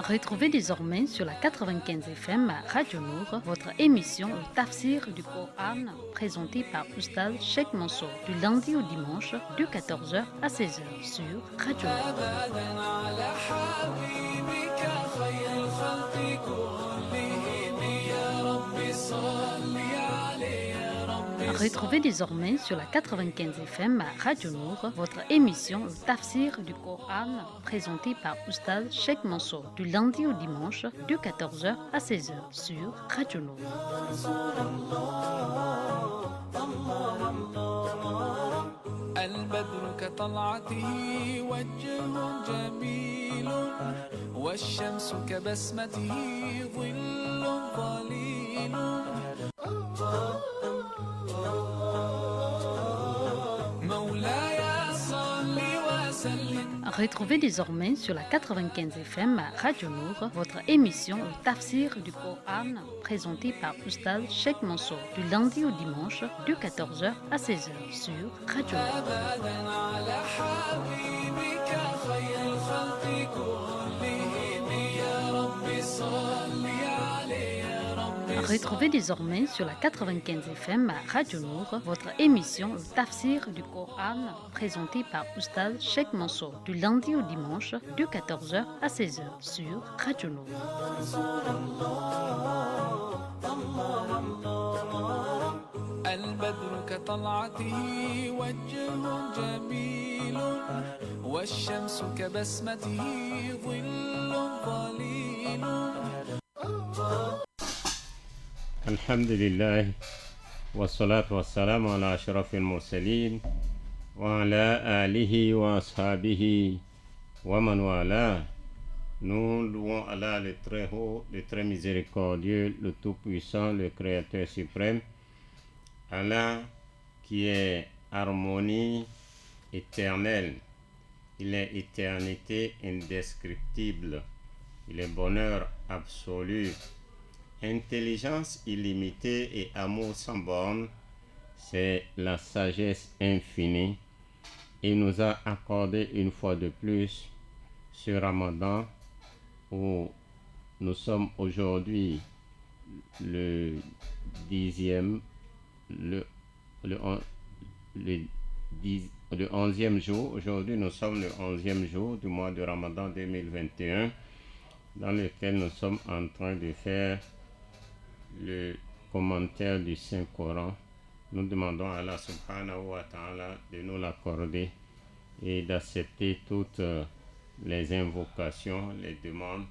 Retrouvez désormais sur la 95 FM Radio Nour votre émission Le Tafsir du Coran présentée par Oustaz Cheikh Mansour du lundi au dimanche de 14h à 16h sur Radio Nour. Retrouvez désormais sur la 95 FM Radio Nour votre émission Le Tafsir du Coran présentée par Oustaz Cheikh Mansour du lundi au dimanche de 14h à 16h sur Radio Nour. البدر كطلعته وجه جميل والشمس كبسمته ظل ظليل مولاي صل وسلم. Retrouvez désormais sur la 95 FM Radio Nour votre émission Le Tafsir du Coran présentée par Oustaz Cheikh Mansour du lundi au dimanche de 14h à 16h sur Radio Nour. Retrouvez désormais sur la 95 FM Radio Nour votre émission Le Tafsir du Coran présentée par Oustaz Cheikh Mansour du lundi au dimanche de 14h à 16h sur Radio Nour. البدر كطلعته وجه جميل والشمس كبسمته ظل ظليل. الحمد لله والصلاة والسلام على أشرف المرسلين وعلى آله وأصحابه ومن والاه. Nous louons Allah le très haut, le très miséricordieux, le tout-puissant, le Créateur suprême. Allah qui est harmonie éternelle. Il est éternité indescriptible. Il est bonheur absolu. Intelligence illimitée et amour sans borne, c'est la sagesse infinie. Il nous a accordé une fois de plus ce Ramadan où nous sommes aujourd'hui le 11e jour. Aujourd'hui, nous sommes le 11e jour du mois de Ramadan 2021 dans lequel nous sommes en train de faire le commentaire du Saint-Coran. Nous demandons à Allah subhanahu wa ta'ala de nous l'accorder et d'accepter toutes les invocations, les demandes,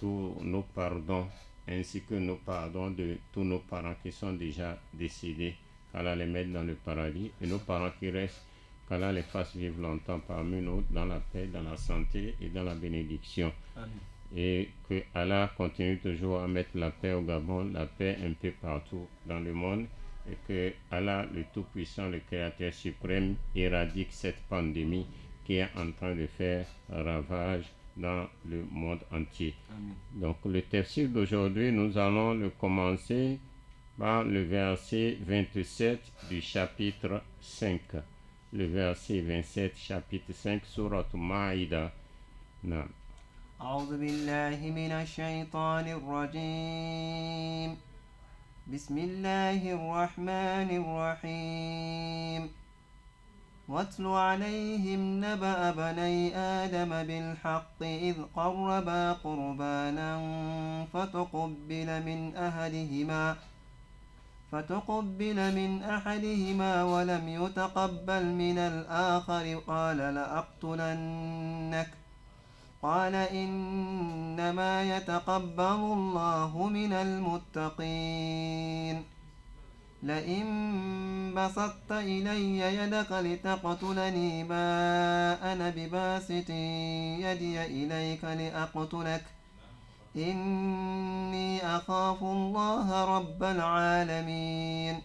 tous nos pardons, ainsi que nos pardons de tous nos parents qui sont déjà décédés, qu'Allah les mette dans le paradis, et nos parents qui restent, qu'Allah les fasse vivre longtemps parmi nous, dans la paix, dans la santé et dans la bénédiction. Amen. Et que Allah continue toujours à mettre la paix au Gabon, la paix un peu partout dans le monde, et que Allah, le Tout-Puissant, le Créateur suprême, éradique cette pandémie qui est en train de faire ravage dans le monde entier. Amen. Donc le tafsir d'aujourd'hui, nous allons le commencer par le verset 27 du chapitre 5. Le verset 27, chapitre 5, Surat Maïda. أعوذ بالله من الشيطان الرجيم بسم الله الرحمن الرحيم واتل عليهم نبأ بني آدم بالحق إذ قربا قربانا فتقبل من أحدهما ولم يتقبل من الآخر قال لأقتلنك قال إنما يتقبل الله من المتقين لئن بسطت إلي يدك لتقتلني ما أنا بباسط يدي إليك لأقتلك إني أخاف الله رب العالمين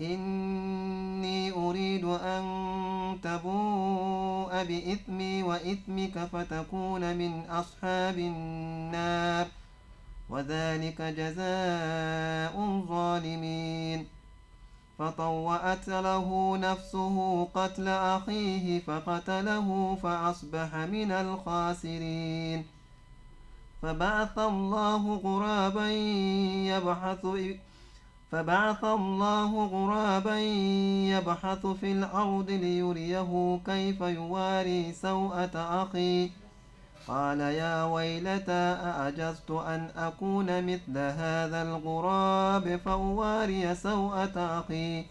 إني أريد أن تبوء بإثمي وإثمك فتكون من أصحاب النار وذلك جزاء الظالمين فطوأت له نفسه قتل أخيه فقتله فأصبح من الخاسرين فبعث الله غرابا يبحث في الأرض ليريه كيف يواري سوءة أخيه قال يا ويلتى أعجزت أن أكون مثل هذا الغراب فأواري سوءة أخي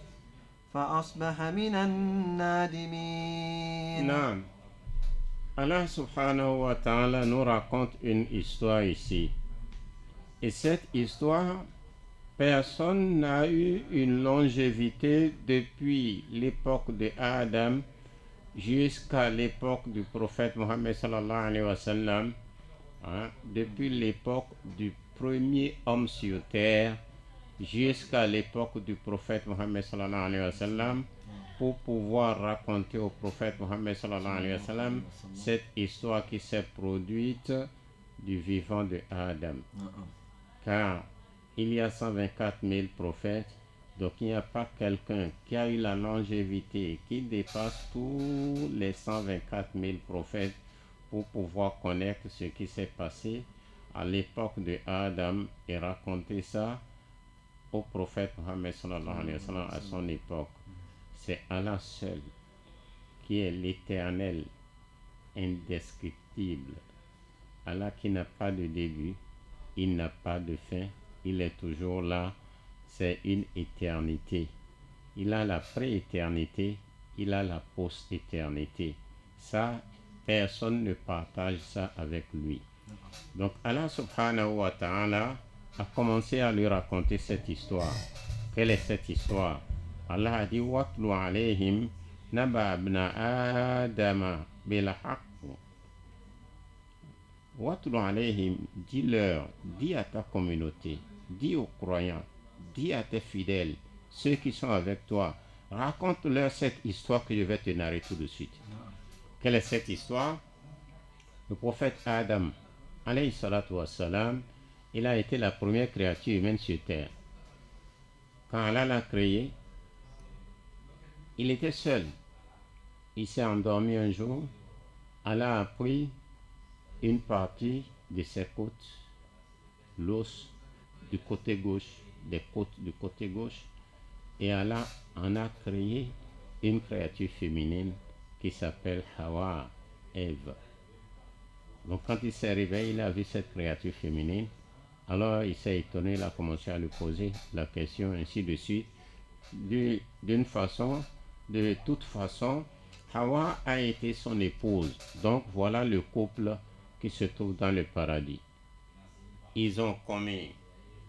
فأصبح من النادمين. Non. Allah subhanahu wa ta'ala nous raconte une histoire ici. Et cette histoire, personne n'a eu une longévité depuis l'époque de Adam jusqu'à l'époque du prophète Mohammed sallallahu alayhi wa sallam, depuis l'époque du premier homme sur terre jusqu'à l'époque du prophète Mohammed sallallahu alayhi wa sallam, pour pouvoir raconter au prophète Mohammed sallallahu alayhi wa sallam cette histoire qui s'est produite du vivant de Adam. Car il y a 124 000 prophètes, donc il n'y a pas quelqu'un qui a eu la longévité qui dépasse tous les 124 000 prophètes pour pouvoir connaître ce qui s'est passé à l'époque de Adam et raconter ça au prophète Mohammed sallallahu alayhi wa sallam à son époque. C'est Allah seul qui est l'éternel, indescriptible. Allah qui n'a pas de début, il n'a pas de fin, il est toujours là, c'est une éternité. Il a la pré-éternité, il a la post-éternité. Ça, personne ne partage ça avec lui. Donc Allah subhanahu wa ta'ala a commencé à lui raconter cette histoire. Quelle est cette histoire? Allah a dit Watlu alayhim naba abna adama bil haqq. Watlu alayhim, dis-leur, dis à ta communauté, dis aux croyants, dis à tes fidèles, ceux qui sont avec toi, raconte-leur cette histoire que je vais te narrer tout de suite. Quelle est cette histoire? Le prophète Adam, alayhi salatu wassalam, il a été la première créature humaine sur terre. Quand Allah l'a créé, il était seul. Il s'est endormi un jour. Allah a pris une partie de ses côtes, l'os du côté gauche, des côtes du côté gauche, et Allah en a créé une créature féminine qui s'appelle Hawa, Ève. Donc quand il s'est réveillé, il a vu cette créature féminine. Alors il s'est étonné, il a commencé à lui poser la question, ainsi de suite. De toute façon, Hawa a été son épouse. Donc voilà le couple qui se trouve dans le paradis. Ils ont commis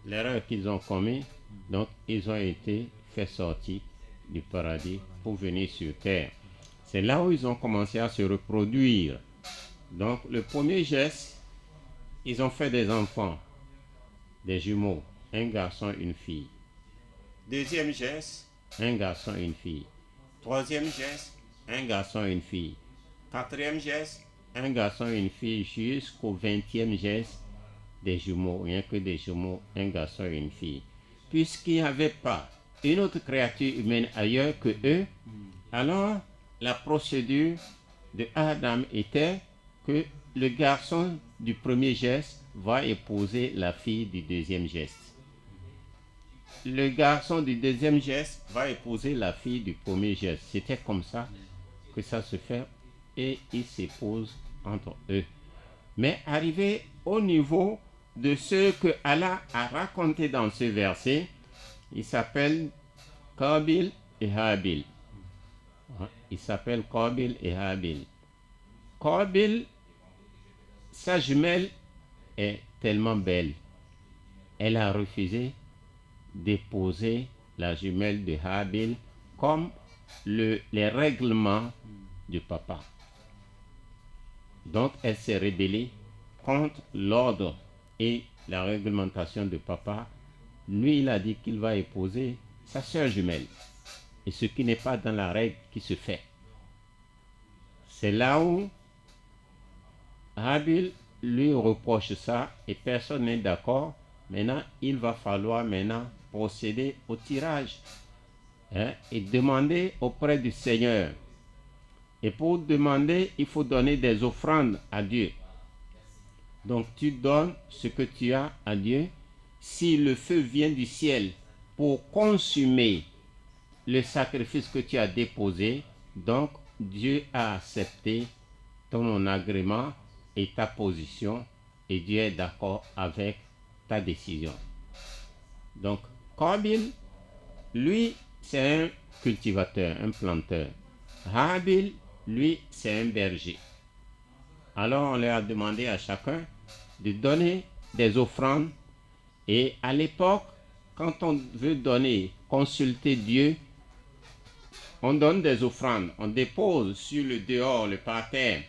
l'erreur qu'ils ont commis, donc ils ont été fait sortir du paradis pour venir sur terre. C'est là où ils ont commencé à se reproduire. Donc le premier geste, ils ont fait des enfants, des jumeaux, un garçon, une fille. Deuxième geste, un garçon, une fille. Troisième geste, un garçon, une fille. Quatrième geste, un garçon, une fille, jusqu'au 20e geste, des jumeaux, rien que des jumeaux, un garçon et une fille. Puisqu'il n'y avait pas une autre créature humaine ailleurs que eux, alors la procédure de Adam était que le garçon du premier geste va épouser la fille du deuxième geste. Le garçon du deuxième geste va épouser la fille du premier geste. C'était comme ça que ça se fait et ils s'épousent entre eux. Mais arrivé au niveau de ce que Allah a raconté dans ce verset, il s'appelle Qabil et Habil. Il s'appelle Qabil et Habil. Qabil, sa jumelle est tellement belle. Elle a refusé d'épouser la jumelle de Habil comme les règlements du papa. Donc elle s'est rébellée contre l'ordre et la réglementation de papa. Lui, il a dit qu'il va épouser sa sœur jumelle. Et ce qui n'est pas dans la règle qui se fait. C'est là où Habil lui reproche ça et personne n'est d'accord. Maintenant, il va falloir procéder au tirage. et demander auprès du Seigneur. Et pour demander, il faut donner des offrandes à Dieu. Donc tu donnes ce que tu as à Dieu. Si le feu vient du ciel pour consumer le sacrifice que tu as déposé, donc Dieu a accepté ton agrément et ta position, et Dieu est d'accord avec ta décision. Donc Qabil, lui, c'est un cultivateur, un planteur. Habil, lui, c'est un berger. Alors on leur a demandé à chacun de donner des offrandes. Et à l'époque, quand on veut donner, consulter Dieu, on donne des offrandes, on dépose sur le dehors, le parterre.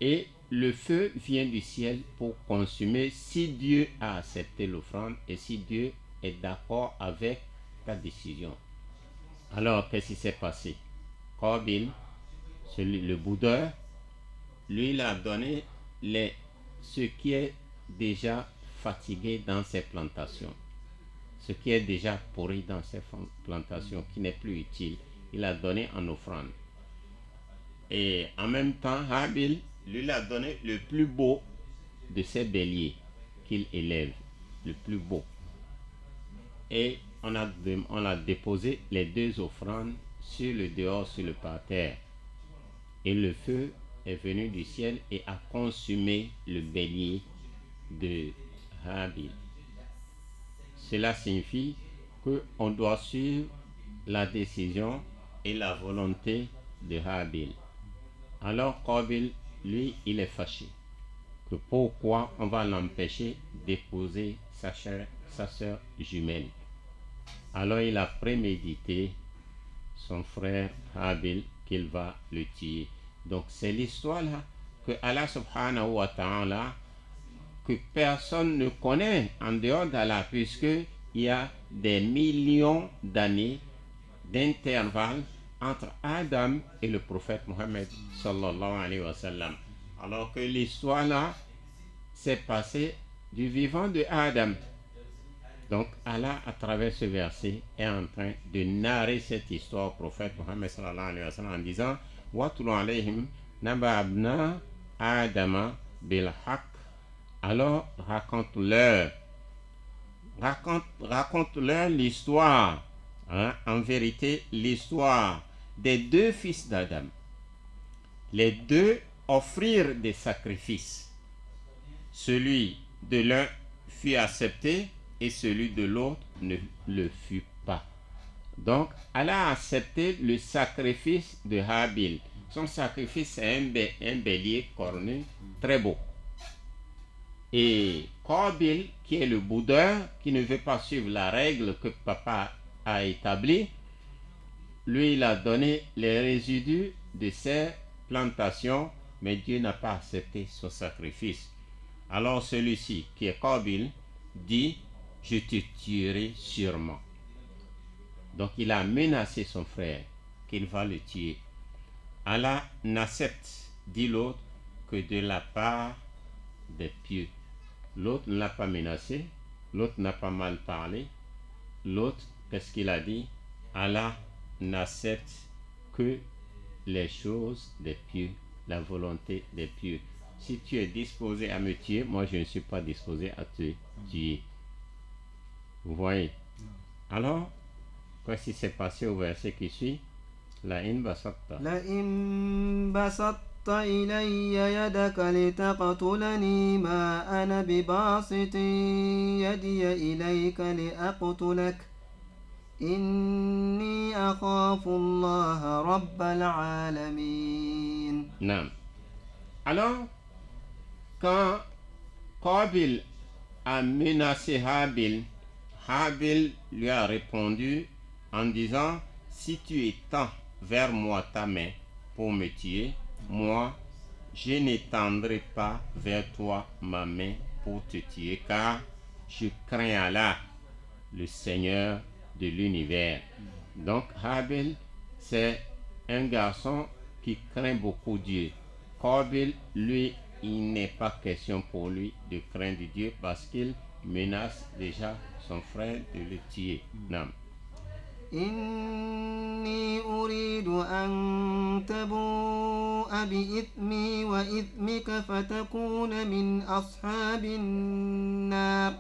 Et le feu vient du ciel pour consumer si Dieu a accepté l'offrande et si Dieu est d'accord avec ta décision. Alors, qu'est-ce qui s'est passé? Qabil, le boudeur, lui, il a donné ce qui est déjà fatigué dans ses plantations, ce qui est déjà pourri dans ses plantations, qui n'est plus utile, il a donné en offrande. Et en même temps, Habil, lui, il a donné le plus beau de ses béliers qu'il élève, le plus beau. Et on a déposé les deux offrandes sur le dehors, sur le parterre. Et le feu est venu du ciel et a consumé le bélier de Habil. Cela signifie qu'on doit suivre la décision et la volonté de Habil. Alors Qabil, lui, il est fâché. Que pourquoi on va l'empêcher d'épouser sa sœur jumelle. Alors il a prémédité son frère Habil qu'il va le tuer. Donc c'est l'histoire là que Allah subhanahu wa ta'ala, que personne ne connaît en dehors d'Allah, puisque il y a des millions d'années d'intervalle entre Adam et le prophète Mohammed sallallahu alayhi wa sallam. Alors que l'histoire là s'est passée du vivant de Adam. Donc Allah, à travers ce verset, est en train de narrer cette histoire au prophète Mohammed sallallahu alayhi wa sallam en disant Watlu alayhim naba abna Adama bil haq. Alors raconte-leur l'histoire, en vérité l'histoire des deux fils d'Adam. Les deux offrirent des sacrifices. Celui de l'un fut accepté et celui de l'autre ne le fut pas. Donc Allah a accepté le sacrifice de Habil. Son sacrifice, c'est un bélier cornu très beau. Et Qabil, qui est le boudeur, qui ne veut pas suivre la règle que papa a établie, lui, il a donné les résidus de ses plantations, mais Dieu n'a pas accepté son sacrifice. Alors celui-ci, qui est Qabil, dit, je te tuerai sûrement. Donc il a menacé son frère qu'il va le tuer. Allah n'accepte, dit l'autre, que de la part des pieux. L'autre ne l'a pas menacé, l'autre n'a pas mal parlé. L'autre, qu'est-ce qu'il a dit? Allah n'accepte que les choses des pieux, la volonté des pieux. Si tu es disposé à me tuer, moi je ne suis pas disposé à te tuer. Vous voyez? Alors, qu'est-ce qui s'est passé au verset qui suit? La in basatta. لئن بسطت إلي يدك لتقتلني ما أنا بباسط يدي إليك لأقتلك إني أخاف الله رب العالمين. Non. Alors, quand Qabil a menacé Habil, Habil lui a répondu en disant, si tu étends vers moi ta main pour me tuer, moi, je n'étendrai pas vers toi ma main pour te tuer, car je crains Allah, le Seigneur de l'univers. Donc, Habil, c'est un garçon qui craint beaucoup Dieu. Qabil, lui, il n'est pas question pour lui de craindre Dieu parce qu'il menace déjà son frère de le tuer. Non. إني أريد أن تبوء بإثمي وإثمك فتكون من أصحاب النار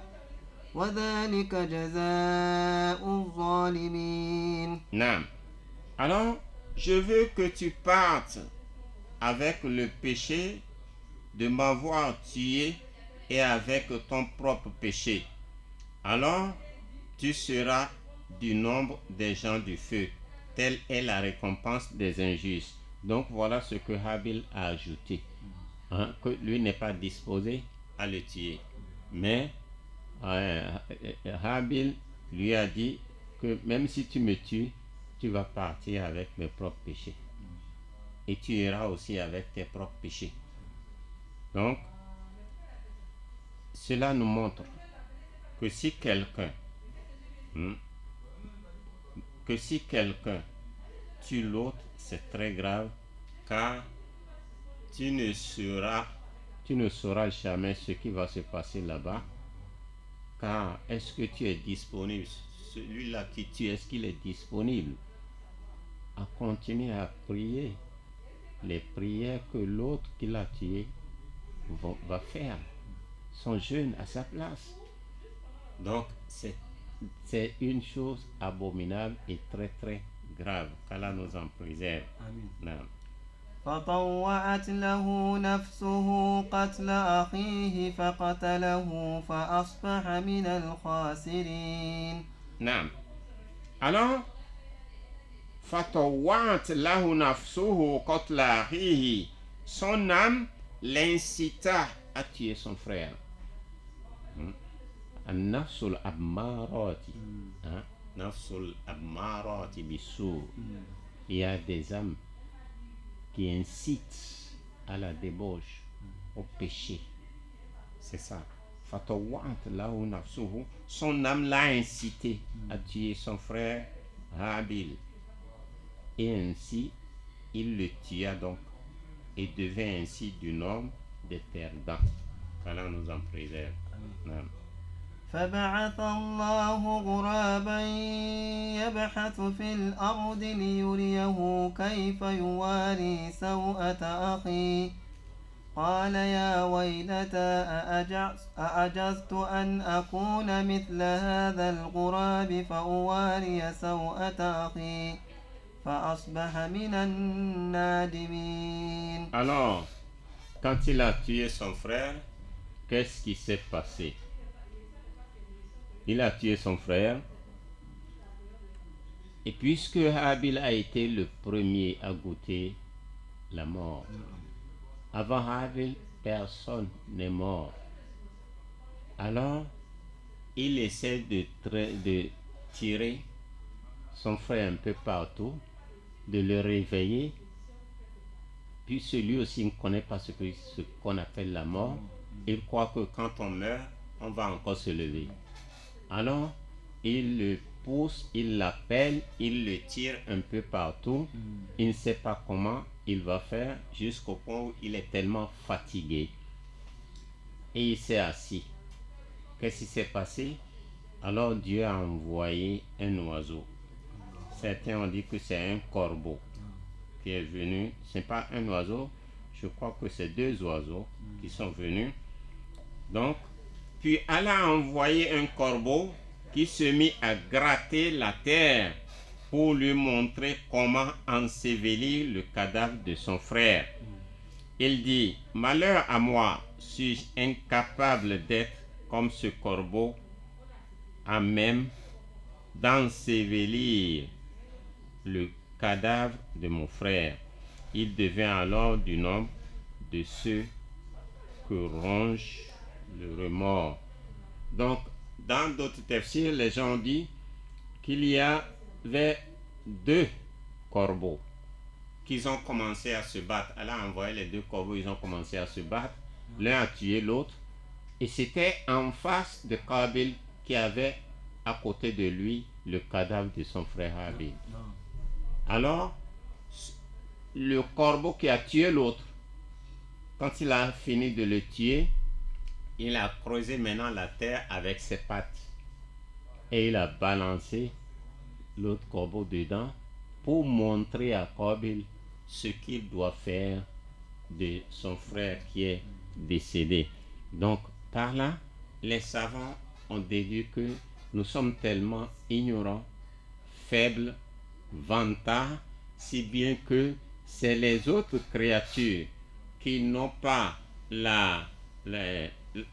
وذلك جزاء الظالمين. Non. Alors, je veux que tu partes avec le péché de m'avoir tué et avec ton propre péché. Alors, tu seras du nombre des gens du feu. Telle est la récompense des injustes. Donc, voilà ce que Habil a ajouté. Hein, que lui n'est pas disposé à le tuer. Mais Habil lui a dit que même si tu me tues, tu vas partir avec mes propres péchés. Et tu iras aussi avec tes propres péchés. Donc, cela nous montre que si quelqu'un tue l'autre, c'est très grave, car tu ne sauras jamais ce qui va se passer là-bas. Car est-ce que tu es disponible? Celui-là qui tue, est-ce qu'il est disponible à continuer à prier les prières que l'autre qui l'a tué va faire, son jeûne à sa place? Donc c'est une chose abominable et très très grave. qu'Allah nous en préserve. Amen. فطوعت له نفسه قتل أخيه فقتله فأصبح من الخاسرين. نعم. Alors, فطوعت له نفسه قتل أخيه, son âme l'incita à tuer son frère. النفس الأمارة, نفس الأمارة بالسوء. Il y a des âmes qui incitent à la débauche, au péché. C'est ça. Fatawat lahu nafsuhu, son âme l'a incité à tuer son frère Habil. Et ainsi, il le tua donc et devint ainsi du nombre des perdants. Qu'Allah nous en préserve. Amen. فبعث الله غرابا يبحث في الأرض ليريه كيف يواري سوءة أخيه قال يا ويلتى أأجزت أن أكون مثل هذا الغراب فأواري سوءة أخي فأصبح من النادمين. Alors, quand il a tué son frère, qu'est-ce qui s'est passé? Il a tué son frère. Et puisque Habil a été le premier à goûter la mort, avant Habil, personne n'est mort. Alors, il essaie de tirer son frère un peu partout, de le réveiller. Puis celui aussi ne connaît pas ce qu'on appelle la mort. Il croit que quand on meurt, on va encore se lever. Alors, il le pousse, il l'appelle, il le tire un peu partout. Il ne sait pas comment il va faire jusqu'au point où il est tellement fatigué. Et il s'est assis. Qu'est-ce qui s'est passé? Alors Dieu a envoyé un oiseau. Certains ont dit que c'est un corbeau qui est venu. Ce n'est pas un oiseau, je crois que c'est deux oiseaux qui sont venus. Donc, puis Allah a envoyé un corbeau qui se mit à gratter la terre pour lui montrer comment ensevelir le cadavre de son frère. Il dit, malheur à moi, suis-je incapable d'être comme ce corbeau, à même d'ensevelir le cadavre de mon frère. Il devient alors du nombre de ceux que ronge le remords. Donc, dans d'autres tafsirs, les gens ont dit qu'il y avait deux corbeaux qui ont commencé à se battre. Allah a envoyé les deux corbeaux, ils ont commencé à se battre. L'un a tué l'autre. Et c'était en face de Kabil qui avait à côté de lui le cadavre de son frère Habil. Alors, le corbeau qui a tué l'autre, quand il a fini de le tuer, il a creusé maintenant la terre avec ses pattes et il a balancé l'autre corbeau dedans pour montrer à Qabil ce qu'il doit faire de son frère qui est décédé. Donc, par là, les savants ont déduit que nous sommes tellement ignorants, faibles, vantards, si bien que c'est les autres créatures qui n'ont pas la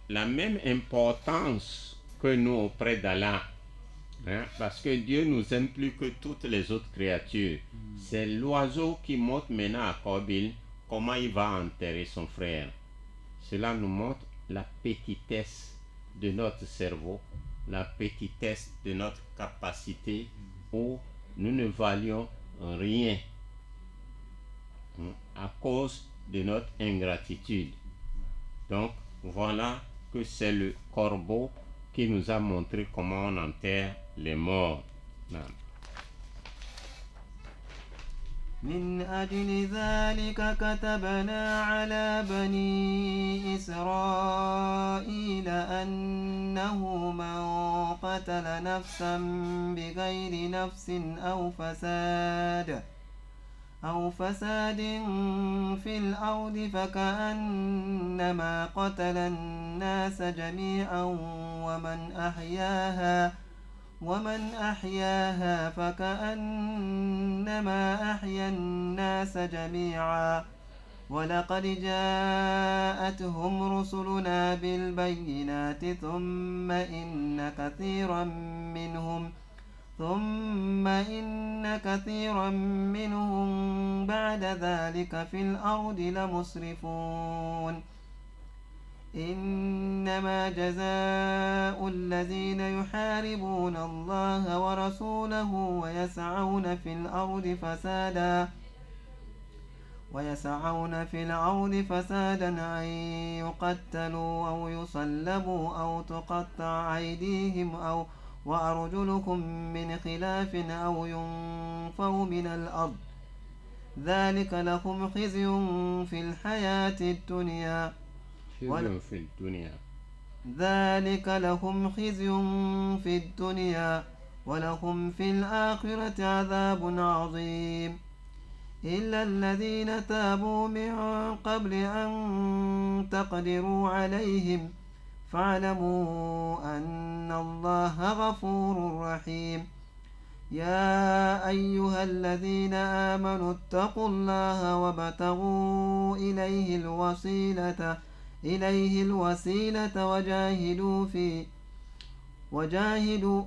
même importance que nous auprès d'Allah. Parce que Dieu nous aime plus que toutes les autres créatures. C'est l'oiseau qui montre maintenant à Qabil comment il va enterrer son frère. Cela nous montre la petitesse de notre cerveau, la petitesse de notre capacité, où nous ne valions rien à cause de notre ingratitude. Donc voilà que c'est le corbeau qui nous a montré comment on enterre les morts. من أجل ذلك كتبنا على بني إسرائيل أنه من قتل نفسا بغير نفس أو فساد في الأرض فكأنما قتل الناس جميعا ومن أحياها فكأنما أحيا الناس جميعا ولقد جاءتهم رسلنا بالبينات ثم إن كثيرا منهم بعد ذلك في الأرض لمسرفون إنما جزاء الذين يحاربون الله ورسوله ويسعون في الأرض فسادا أن يقتلوا أو يصلبوا أو تقطع أيديهم وأرجلكم من خلاف أو ينفوا من الأرض ذلك لهم خزي في الحياة الدنيا ذلك لهم خزي في الدنيا ولهم في الآخرة عذاب عظيم إلا الذين تابوا من قبل أن تقدروا عليهم فاعلموا أن الله غفور رحيم يا أيها الذين آمنوا اتقوا الله وابتغوا إليه الوسيلة وجاهدوا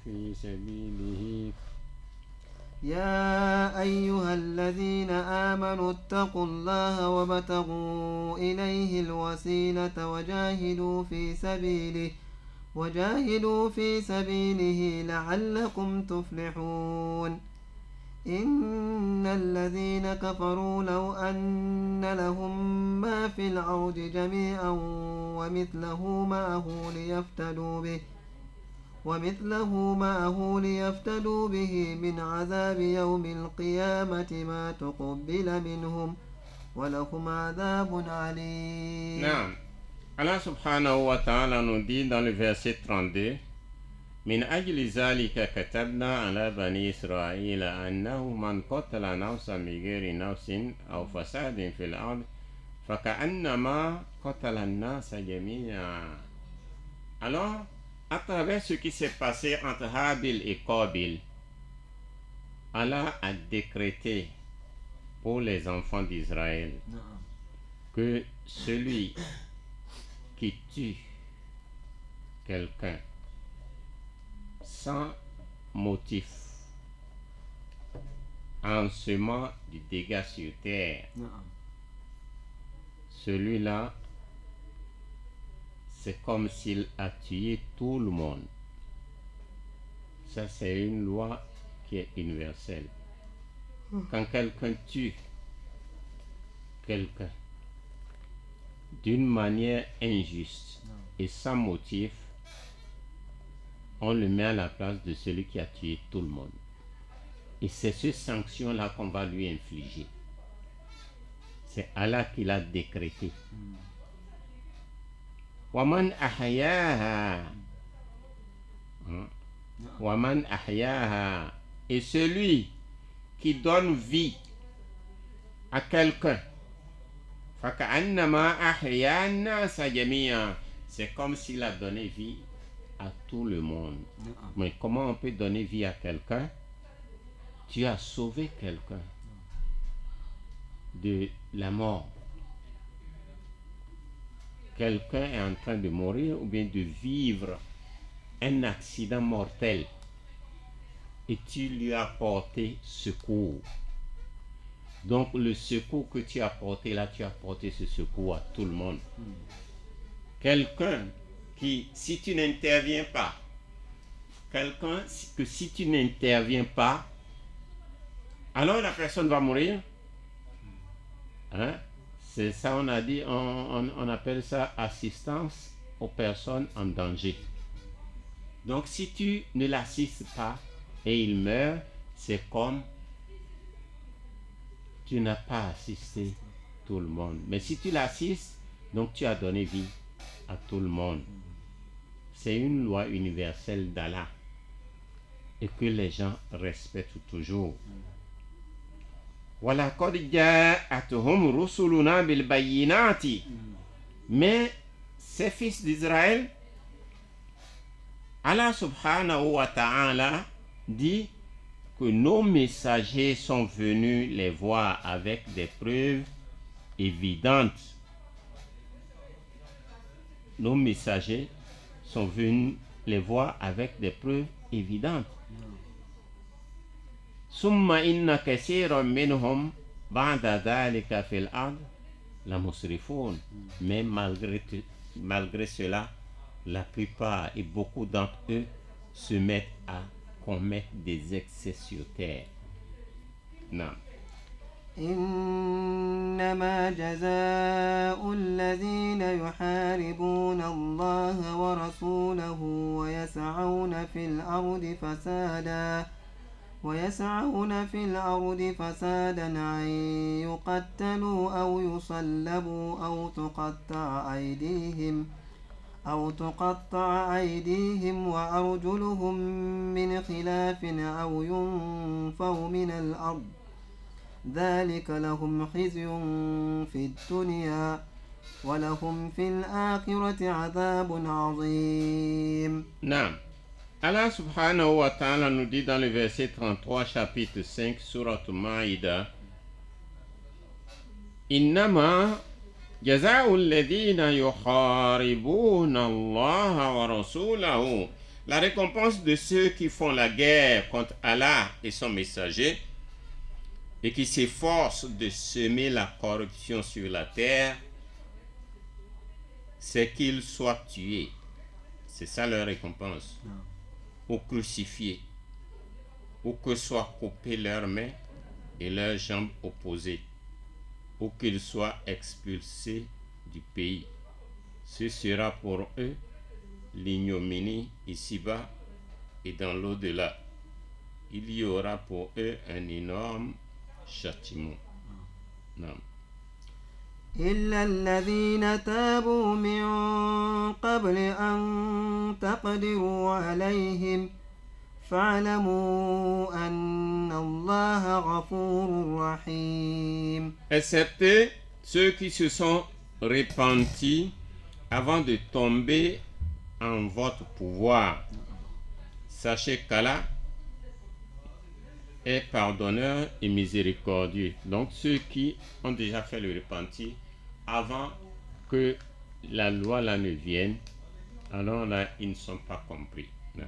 في سبيله. يا أيها الذين آمنوا اتقوا الله وابتغوا إليه الوسيلة وجاهدوا في سبيله لعلكم تفلحون إن الذين كفروا لو أن لهم ما في الأرض جميعا ومثله معه ليفتدوا به من عذاب يوم القيامة ما تقبل منهم ولهم عذاب عليم. نعم. Allah subhanahu wa ta'ala nous dit dans le verset 32: من أجل ذلك كتبنا على بني إسرائيل أنه من قتل نفسا بغير نفس أو فساد في الأرض فكأنما قتل الناس جميعا. Alors, à travers ce qui s'est passé entre Habil et Qabil, Allah a décrété pour les enfants d'Israël que celui qui tue quelqu'un sans motif en semant du dégât sur terre, celui-là, c'est comme s'il a tué tout le monde. Ça, c'est une loi qui est universelle. Quand quelqu'un tue quelqu'un d'une manière injuste et sans motif, on le met à la place de celui qui a tué tout le monde. Et c'est cette sanction-là qu'on va lui infliger. C'est Allah qui l'a décrété. Waman ahyaha. Waman ahyaha, et celui qui donne vie à quelqu'un, faka'annama ahya an-nasa jami'an, c'est comme s'il a donné vie à tout le monde. Mais comment on peut donner vie à quelqu'un? Tu as sauvé quelqu'un de la mort. Quelqu'un est en train de mourir ou bien de vivre un accident mortel et tu lui as apporté secours. Donc le secours que tu as apporté là, tu as apporté ce secours à tout le monde. Quelqu'un qui, si tu n'interviens pas, si tu n'interviens pas, alors la personne va mourir. Hein? C'est ça, on a dit, on appelle ça assistance aux personnes en danger. Donc si tu ne l'assistes pas et il meurt, c'est comme tu n'as pas assisté tout le monde. Mais si tu l'assistes, donc tu as donné vie à tout le monde. C'est une loi universelle d'Allah et que les gens respectent toujours. وَلَقَدْ جَاءَتْهُمْ رُسُلُنَا بِالْبَيِّنَاتِ. Mais ces fils d'Israël, Allah subhanahu wa ta'ala dit que nos messagers sont venus les voir avec des preuves évidentes. Nos messagers sont venus les voir avec des preuves évidentes. Summa inna kathiran minhum ba'da dhalika fil ard la musrifun. Mais malgré cela, la plupart et beaucoup d'entre eux se mettent à commettre des excès sur terre. Non. إنما جزاء الذين يحاربون الله ورسوله ويسعون في الأرض فسادا أن يقتلوا أو يصلبوا أو تقطع أيديهم وأرجلهم من خلاف أو ينفوا من الأرض ذلك لهم خزي في الدنيا ولهم في الآخرة عذاب عظيم. نعم. Allah subhanahu wa ta'ala nous dit dans le verset 33 chapitre 5 surat Maïda, Innama jaza'u alladhina yuharibuna Allah wa rasulahu. La récompense de ceux qui font la guerre contre Allah et son messager et qui s'efforcent de semer la corruption sur la terre, c'est qu'ils soient tués. C'est ça leur récompense. Ou crucifiés, ou que soient coupées leurs mains et leurs jambes opposées, ou qu'ils soient expulsés du pays. Ce sera pour eux l'ignominie ici-bas et dans l'au-delà. Il y aura pour eux un énorme châtiment. Non. إلا الذين تابوا من قبل أن تقدروا عليهم فاعلموا أن الله غفور رحيم. Excepté ceux qui se sont repentis avant de tomber en votre pouvoir. Sachez qu'Allah est pardonneur et miséricordieux. Donc ceux qui ont déjà fait le repentir avant que la loi là ne vienne, alors là ils ne sont pas compris. Non.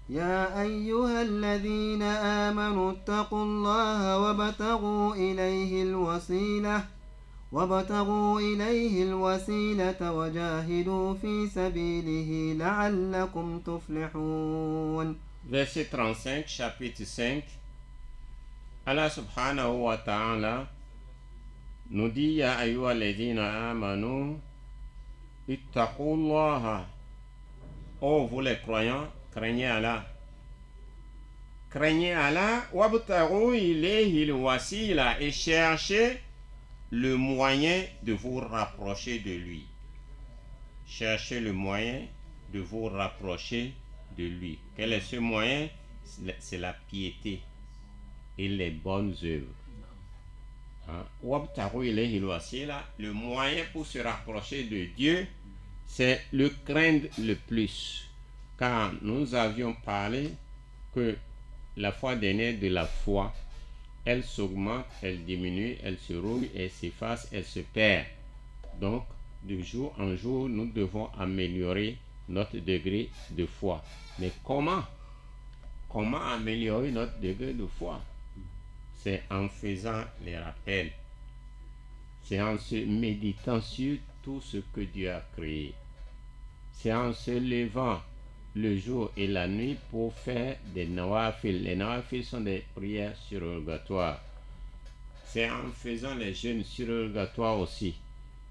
يا أيها الذين آمنوا اتقوا الله وابتغوا إليه الوسيلة وجاهدوا في سبيله لعلكم تفلحون. Verset 35, chapitre 5. Allah subhanahu wa ta'ala nous dit Ya ayyuha alladhina amanu ittaqullaha. Oh vous les croyants, craignez Allah. Craignez Allah wabtaghu ilayhi al-wasila et cherchez le moyen de vous rapprocher de lui. Cherchez le moyen de vous rapprocher de lui. Quel est ce moyen? C'est la piété et les bonnes œuvres. Le moyen pour se rapprocher de Dieu, c'est le craindre le plus. Car nous avions parlé que la foi dernière de la foi, elle s'augmente, elle diminue, elle se rouille, elle s'efface, elle se perd. Donc, de jour en jour, nous devons améliorer notre degré de foi. Mais comment améliorer notre degré de foi? C'est en faisant les rappels. C'est en se méditant sur tout ce que Dieu a créé. C'est en se levant le jour et la nuit pour faire des nawafil. Les nawafil sont des prières surrogatoires. C'est en faisant les jeûnes surrogatoires aussi.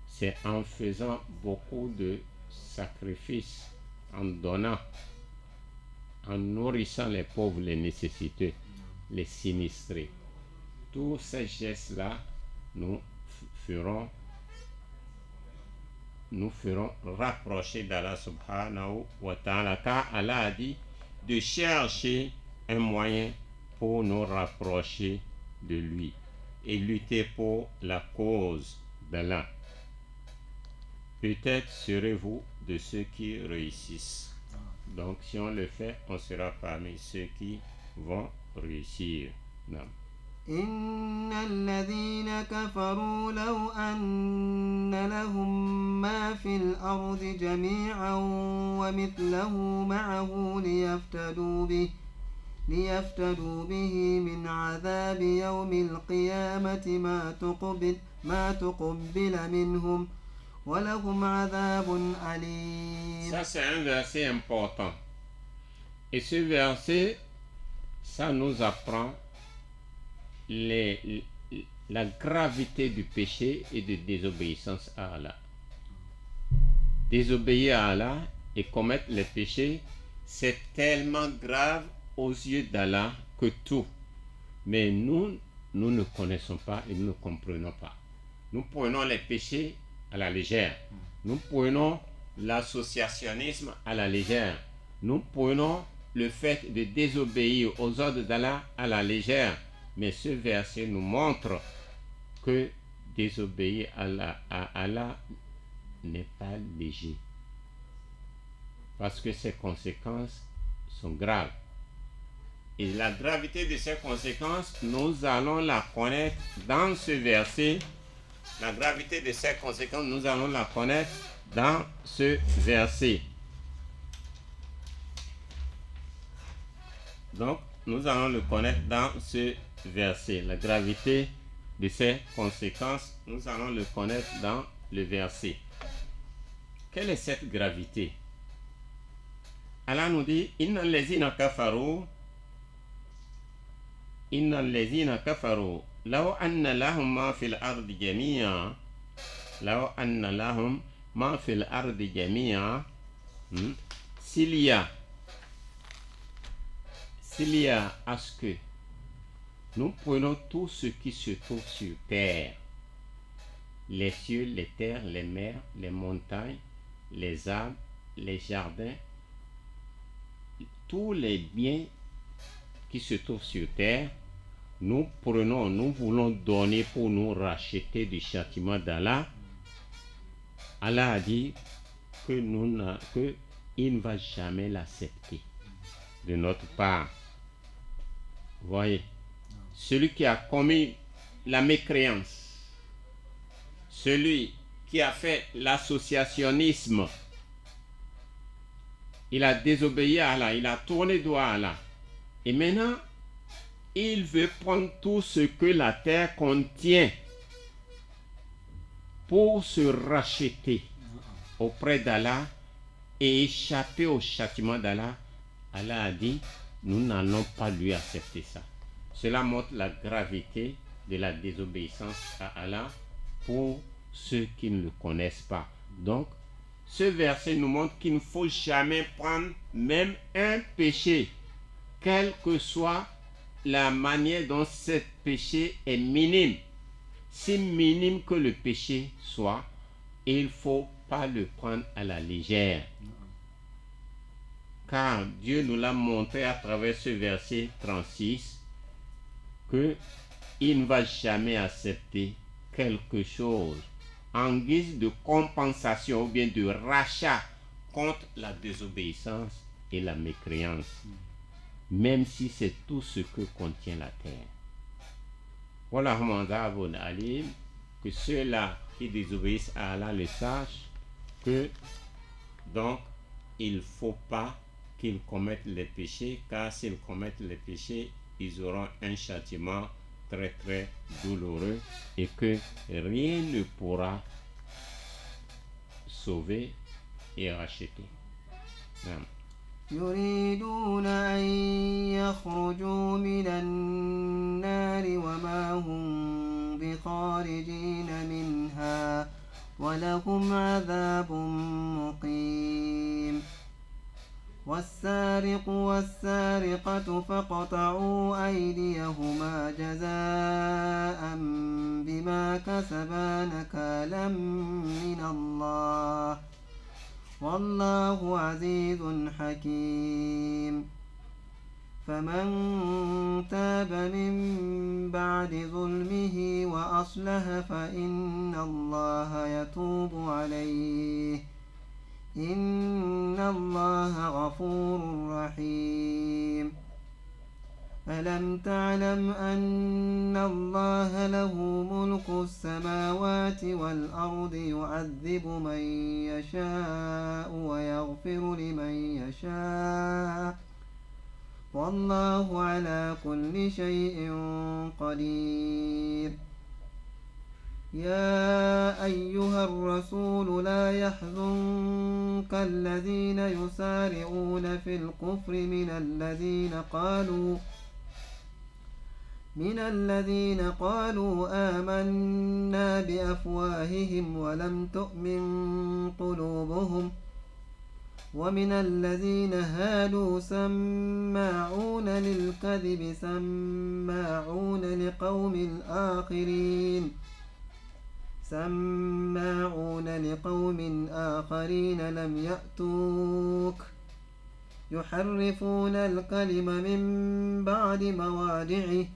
C'est en faisant beaucoup de sacrifices, en donnant, en nourrissant les pauvres, les nécessiteux, les sinistrés. Tous ces gestes-là nous feront rapprocher d'Allah subhanahu wa ta'ala, car Allah a dit de chercher un moyen pour nous rapprocher de lui et lutter pour la cause d'Allah. Peut-être serez-vous de ceux qui réussissent. Donc si on le fait, on sera parmi ceux qui vont réussir. Non. إن الذين كفروا لو أن لهم ما في الأرض جميعا ومثله معه ليفتدوا به من عذاب يوم القيامة ما تقبل منهم ولهم عذاب أليم. Ça c'est un verset important. Et ce verset, ça nous apprend la gravité du péché et de désobéissance à Allah. Désobéir à Allah et commettre les péchés, c'est tellement grave aux yeux d'Allah que tout. Mais nous ne connaissons pas et nous ne comprenons pas. Nous prenons les péchés à la légère. Nous prenons l'associationnisme à la légère. Nous prenons le fait de désobéir aux ordres d'Allah à la légère. Mais ce verset nous montre que désobéir à Allah n'est pas léger. Parce que ses conséquences sont graves. Et la gravité de ces conséquences, nous allons la connaître dans ce verset. La gravité de ces conséquences, nous allons la connaître dans ce verset. Donc, nous allons le connaître dans ce verset. La gravité de ces conséquences, nous allons le connaître dans le verset. Quelle est cette gravité? Allah nous dit Inna allazina kafaru law anna lahum ma fil ardi jami'a s'il y a à ce que nous prenons tout ce qui se trouve sur terre, les cieux, les terres, les mers, les montagnes, les arbres, les jardins, tous les biens qui se trouvent sur terre, nous voulons donner pour nous racheter du châtiment d'Allah. Allah a dit qu'il ne va jamais l'accepter de notre part. Voyez, celui qui a commis la mécréance, celui qui a fait l'associationnisme, il a désobéi à Allah, il a tourné droit à Allah. Et maintenant, il veut prendre tout ce que la terre contient pour se racheter auprès d'Allah et échapper au châtiment d'Allah. Allah a dit, nous n'allons pas lui accepter ça. Cela montre la gravité de la désobéissance à Allah pour ceux qui ne le connaissent pas. Donc, ce verset nous montre qu'il ne faut jamais prendre même un péché, quelle que soit la manière dont ce péché est minime. Si minime que le péché soit, il ne faut pas le prendre à la légère. car Dieu nous l'a montré à travers ce verset 36 que il ne va jamais accepter quelque chose en guise de compensation ou bien de rachat contre la désobéissance et la mécréance, même si c'est tout ce que contient la terre. Voilà, que ceux-là qui désobéissent à Allah le sachent que donc il ne faut pas qu'ils commettent les péchés, car s'ils commettent les péchés, ils auront un châtiment très très douloureux et que rien ne pourra sauver et racheter. Amen. يريدون أن يخرجوا من النار وما هم بخارجين منها ولهم عذاب مقيم والسارق والسارقة فاقطعوا أيديهما جزاء بما كسبا نكالا من الله والله عزيز حكيم فمن تاب من بعد ظلمه وأصلح فإن الله يتوب عليه إن الله غفور رحيم ألم تعلم أن الله له ملك السماوات والأرض يعذب من يشاء ويغفر لمن يشاء والله على كل شيء قدير يا أيها الرسول لا يحزنك الذين يسارعون في الكفر من الذين قالوا آمنا بأفواههم ولم تؤمن قلوبهم ومن الذين هادوا سماعون للكذب سماعون لقوم آخرين لم يأتوك يحرفون الكلم من بعد مواضعه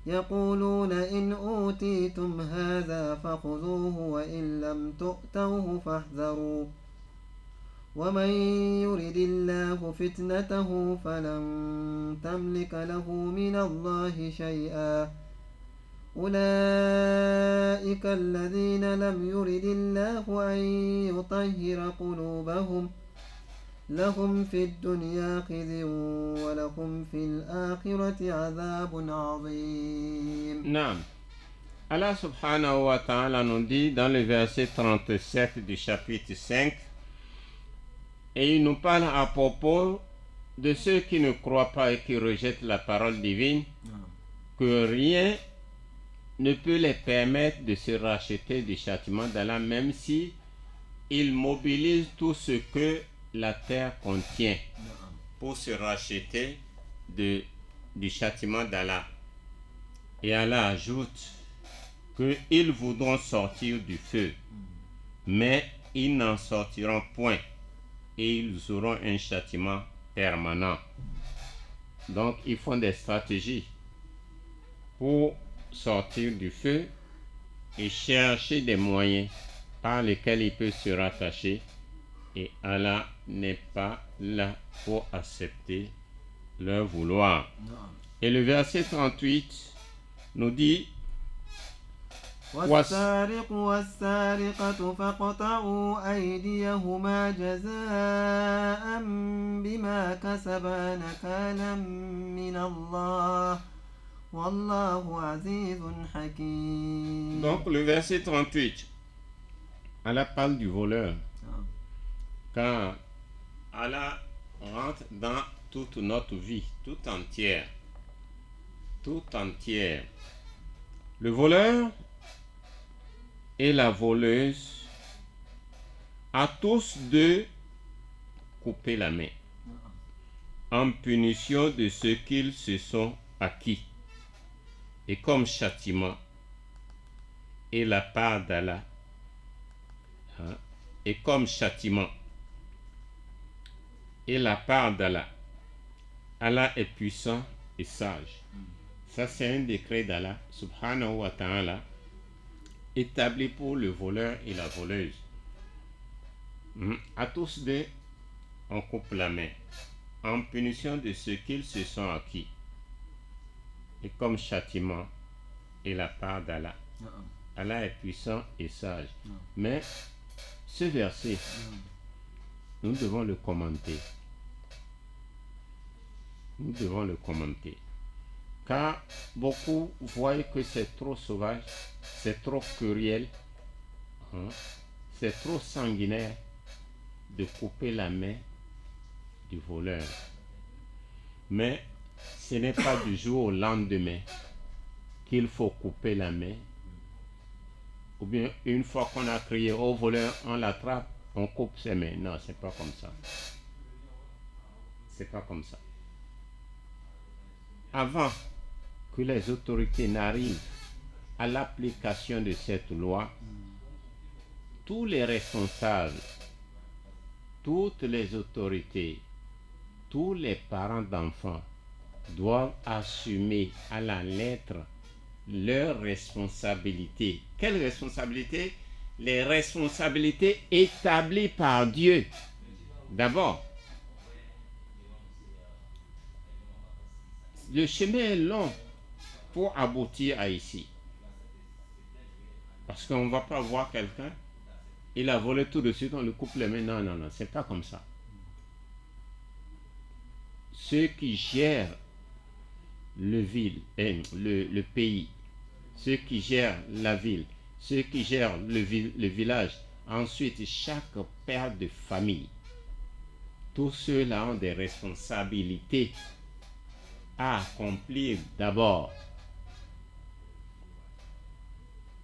يقولون إن أوتيتم هذا فخذوه وإن لم تؤتوه فاحذروا ومن يرد الله فتنته فلن تملك له من الله شيئا أولئك الذين لم يرد الله أن يطهر قلوبهم لهم في الدنيا خزي ولهم في الآخرة عذاب عظيم. Naam. Allah subhanahu wa ta'ala nous dit dans le verset 37 du chapitre 5, et il nous parle à propos de ceux qui ne croient pas et qui rejettent la parole divine, que rien ne peut les permettre de se racheter du châtiment d'Allah, même si ils mobilisent tout ce que la terre contient pour se racheter du châtiment d'Allah. Et Allah ajoute qu'ils voudront sortir du feu, mais ils n'en sortiront point et ils auront un châtiment permanent. Donc ils font des stratégies pour sortir du feu et chercher des moyens par lesquels ils peuvent se rattacher, et Allah n'est pas là pour accepter leur vouloir. Et le verset 38 nous dit والسارق والسارقة فاقطعوا أيديهما جزاء بما كسبا نكالا من الله والله عزيز حكيم. Donc le verset 38, Allah parle du voleur. Car Allah rentre dans toute notre vie, tout entière. Le voleur et la voleuse, à tous deux couper la main, en punition de ce qu'ils se sont acquis, et comme châtiment, et la part d'Allah, et comme châtiment, et la part d'Allah. Allah est puissant et sage. Ça, c'est un décret d'Allah, subhanahu wa ta'ala, établi pour le voleur et la voleuse. À tous deux, on coupe la main, en punition de ce qu'ils se sont acquis, et comme châtiment et la part d'Allah. Allah est puissant et sage. Mais ce verset, nous devons le commenter. Nous devons le commenter. Car beaucoup voient que c'est trop sauvage, c'est trop cruel, c'est trop sanguinaire de couper la main du voleur. Mais ce n'est pas du jour au lendemain qu'il faut couper la main. Ou bien une fois qu'on a crié au voleur, on l'attrape, on coupe ses mains. Non, c'est pas comme ça. C'est pas comme ça. Avant que les autorités n'arrivent à l'application de cette loi, tous les responsables, toutes les autorités, tous les parents d'enfants doivent assumer à la lettre leurs responsabilités. Quelles responsabilités? Les responsabilités établies par Dieu. D'abord, le chemin est long pour aboutir à ici. Parce qu'on ne va pas voir quelqu'un, il a volé tout de suite, on le coupe les mains. Non, non, non, c'est pas comme ça. Ceux qui gèrent le pays, ceux qui gèrent la ville, ceux qui gèrent le village, ensuite chaque père de famille, tous ceux-là ont des responsabilités à accomplir d'abord.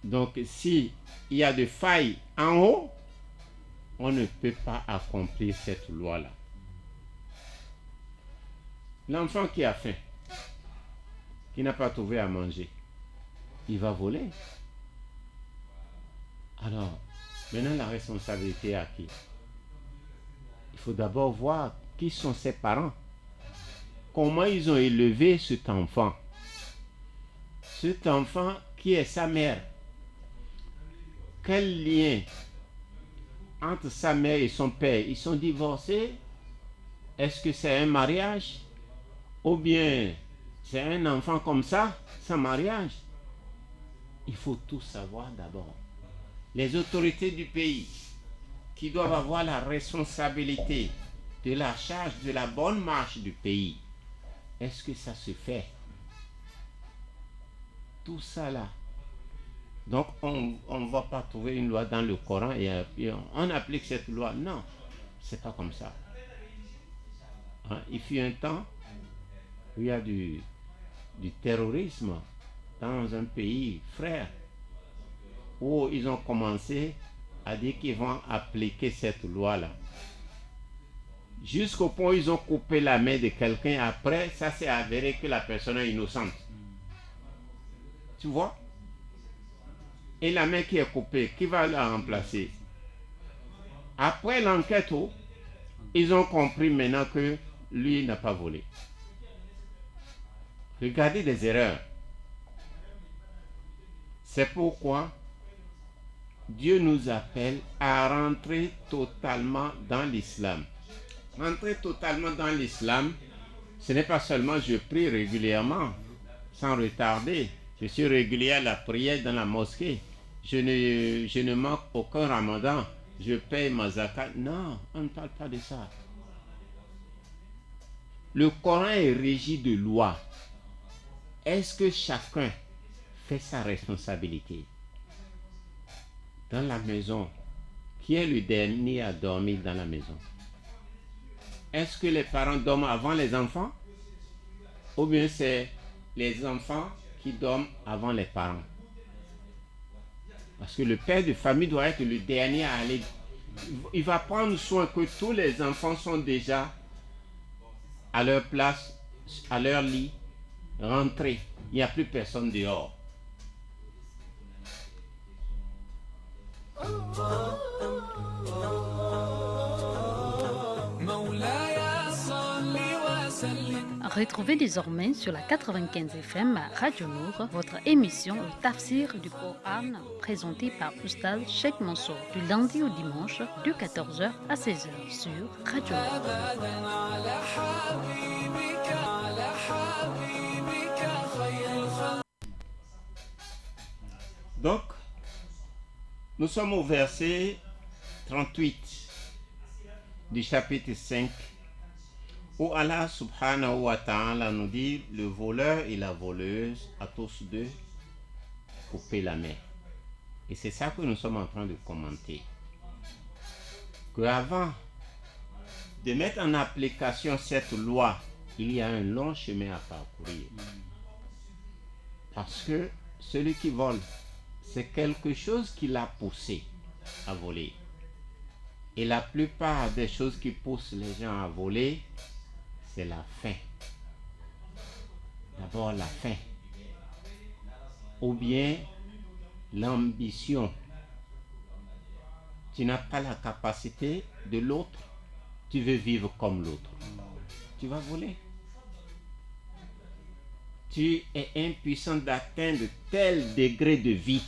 Donc, s'il y a des failles en haut, on ne peut pas accomplir cette loi-là. L'enfant qui a faim, qui n'a pas trouvé à manger, il va voler. Alors, maintenant la responsabilité est à qui? Il faut d'abord voir qui sont ses parents. Comment ils ont élevé cet enfant. Cet enfant qui est sa mère. Quel lien entre sa mère et son père? Ils sont divorcés? Est-ce que c'est un mariage? Ou bien c'est un enfant comme ça, sans mariage? Il faut tout savoir d'abord. Les autorités du pays qui doivent avoir la responsabilité de la charge de la bonne marche du pays. Est-ce que ça se fait? Tout ça là. Donc on ne va pas trouver une loi dans le Coran et puis on applique cette loi. Non, c'est pas comme ça. Il fut un temps où il y a du terrorisme dans un pays frère, où ils ont commencé à dire qu'ils vont appliquer cette loi-là. Jusqu'au point où ils ont coupé la main de quelqu'un. Après, ça s'est avéré que la personne est innocente. Tu vois? Et la main qui est coupée, qui va la remplacer? Après l'enquête, ils ont compris maintenant que lui n'a pas volé. Regardez les erreurs. C'est pourquoi Dieu nous appelle à rentrer totalement dans l'islam. Rentrer totalement dans l'islam, ce n'est pas seulement je prie régulièrement, sans retarder. Je suis régulier à la prière dans la mosquée. Je ne manque aucun ramadan. Je paye ma zakat. Non, on ne parle pas de ça. Le Coran est régi de lois. Est-ce que chacun fait sa responsabilité? Dans la maison, qui est le dernier à dormir dans la maison? Est-ce que les parents dorment avant les enfants? Ou bien c'est les enfants qui dorment avant les parents? Parce que le père de famille doit être le dernier à aller. Il va prendre soin que tous les enfants sont déjà à leur place, à leur lit, rentrés. Il n'y a plus personne dehors. مولاي Retrouvez désormais sur la 95 FM à Radio Nour votre émission Le Tafsir du Coran présentée par Oustaz Cheikh Mansour du lundi au dimanche de 14h à 16h sur Radio Nour. Donc, nous sommes au verset 38 du chapitre 5 où Allah subhanahu wa ta'ala nous dit le voleur et la voleuse à tous deux couper la main. Et c'est ça que nous sommes en train de commenter. Que avant de mettre en application cette loi, il y a un long chemin à parcourir. Parce que celui qui vole, c'est quelque chose qui l'a poussé à voler. Et la plupart des choses qui poussent les gens à voler, c'est la faim. D'abord la faim. Ou bien l'ambition. Tu n'as pas la capacité de l'autre, tu veux vivre comme l'autre. Tu vas voler. Tu es impuissant d'atteindre tel degré de vie.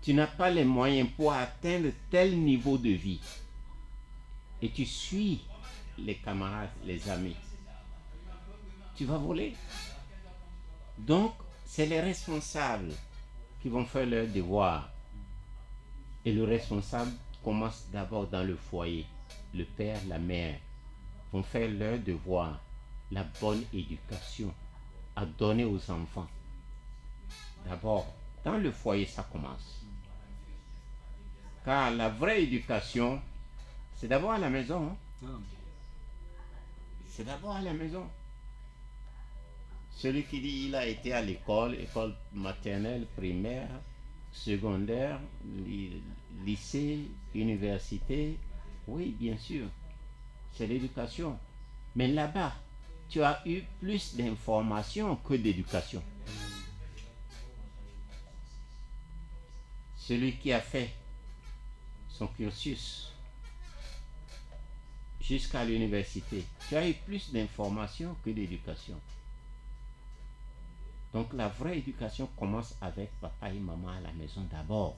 Tu n'as pas les moyens pour atteindre tel niveau de vie. Et tu suis les camarades, les amis. Tu vas voler. Donc, c'est les responsables qui vont faire leur devoir. Et le responsable commence d'abord dans le foyer. Le père, la mère vont faire leur devoir. La bonne éducation à donner aux enfants. D'abord, dans le foyer, ça commence. Car la vraie éducation, c'est d'abord à la maison. C'est d'abord à la maison. Celui qui dit il a été à l'école, école maternelle, primaire, secondaire, lycée, université, oui, bien sûr, c'est l'éducation. Mais là-bas, tu as eu plus d'informations que d'éducation. Celui qui a fait son cursus jusqu'à l'université, tu as eu plus d'informations que d'éducation. Donc la vraie éducation commence avec papa et maman à la maison d'abord.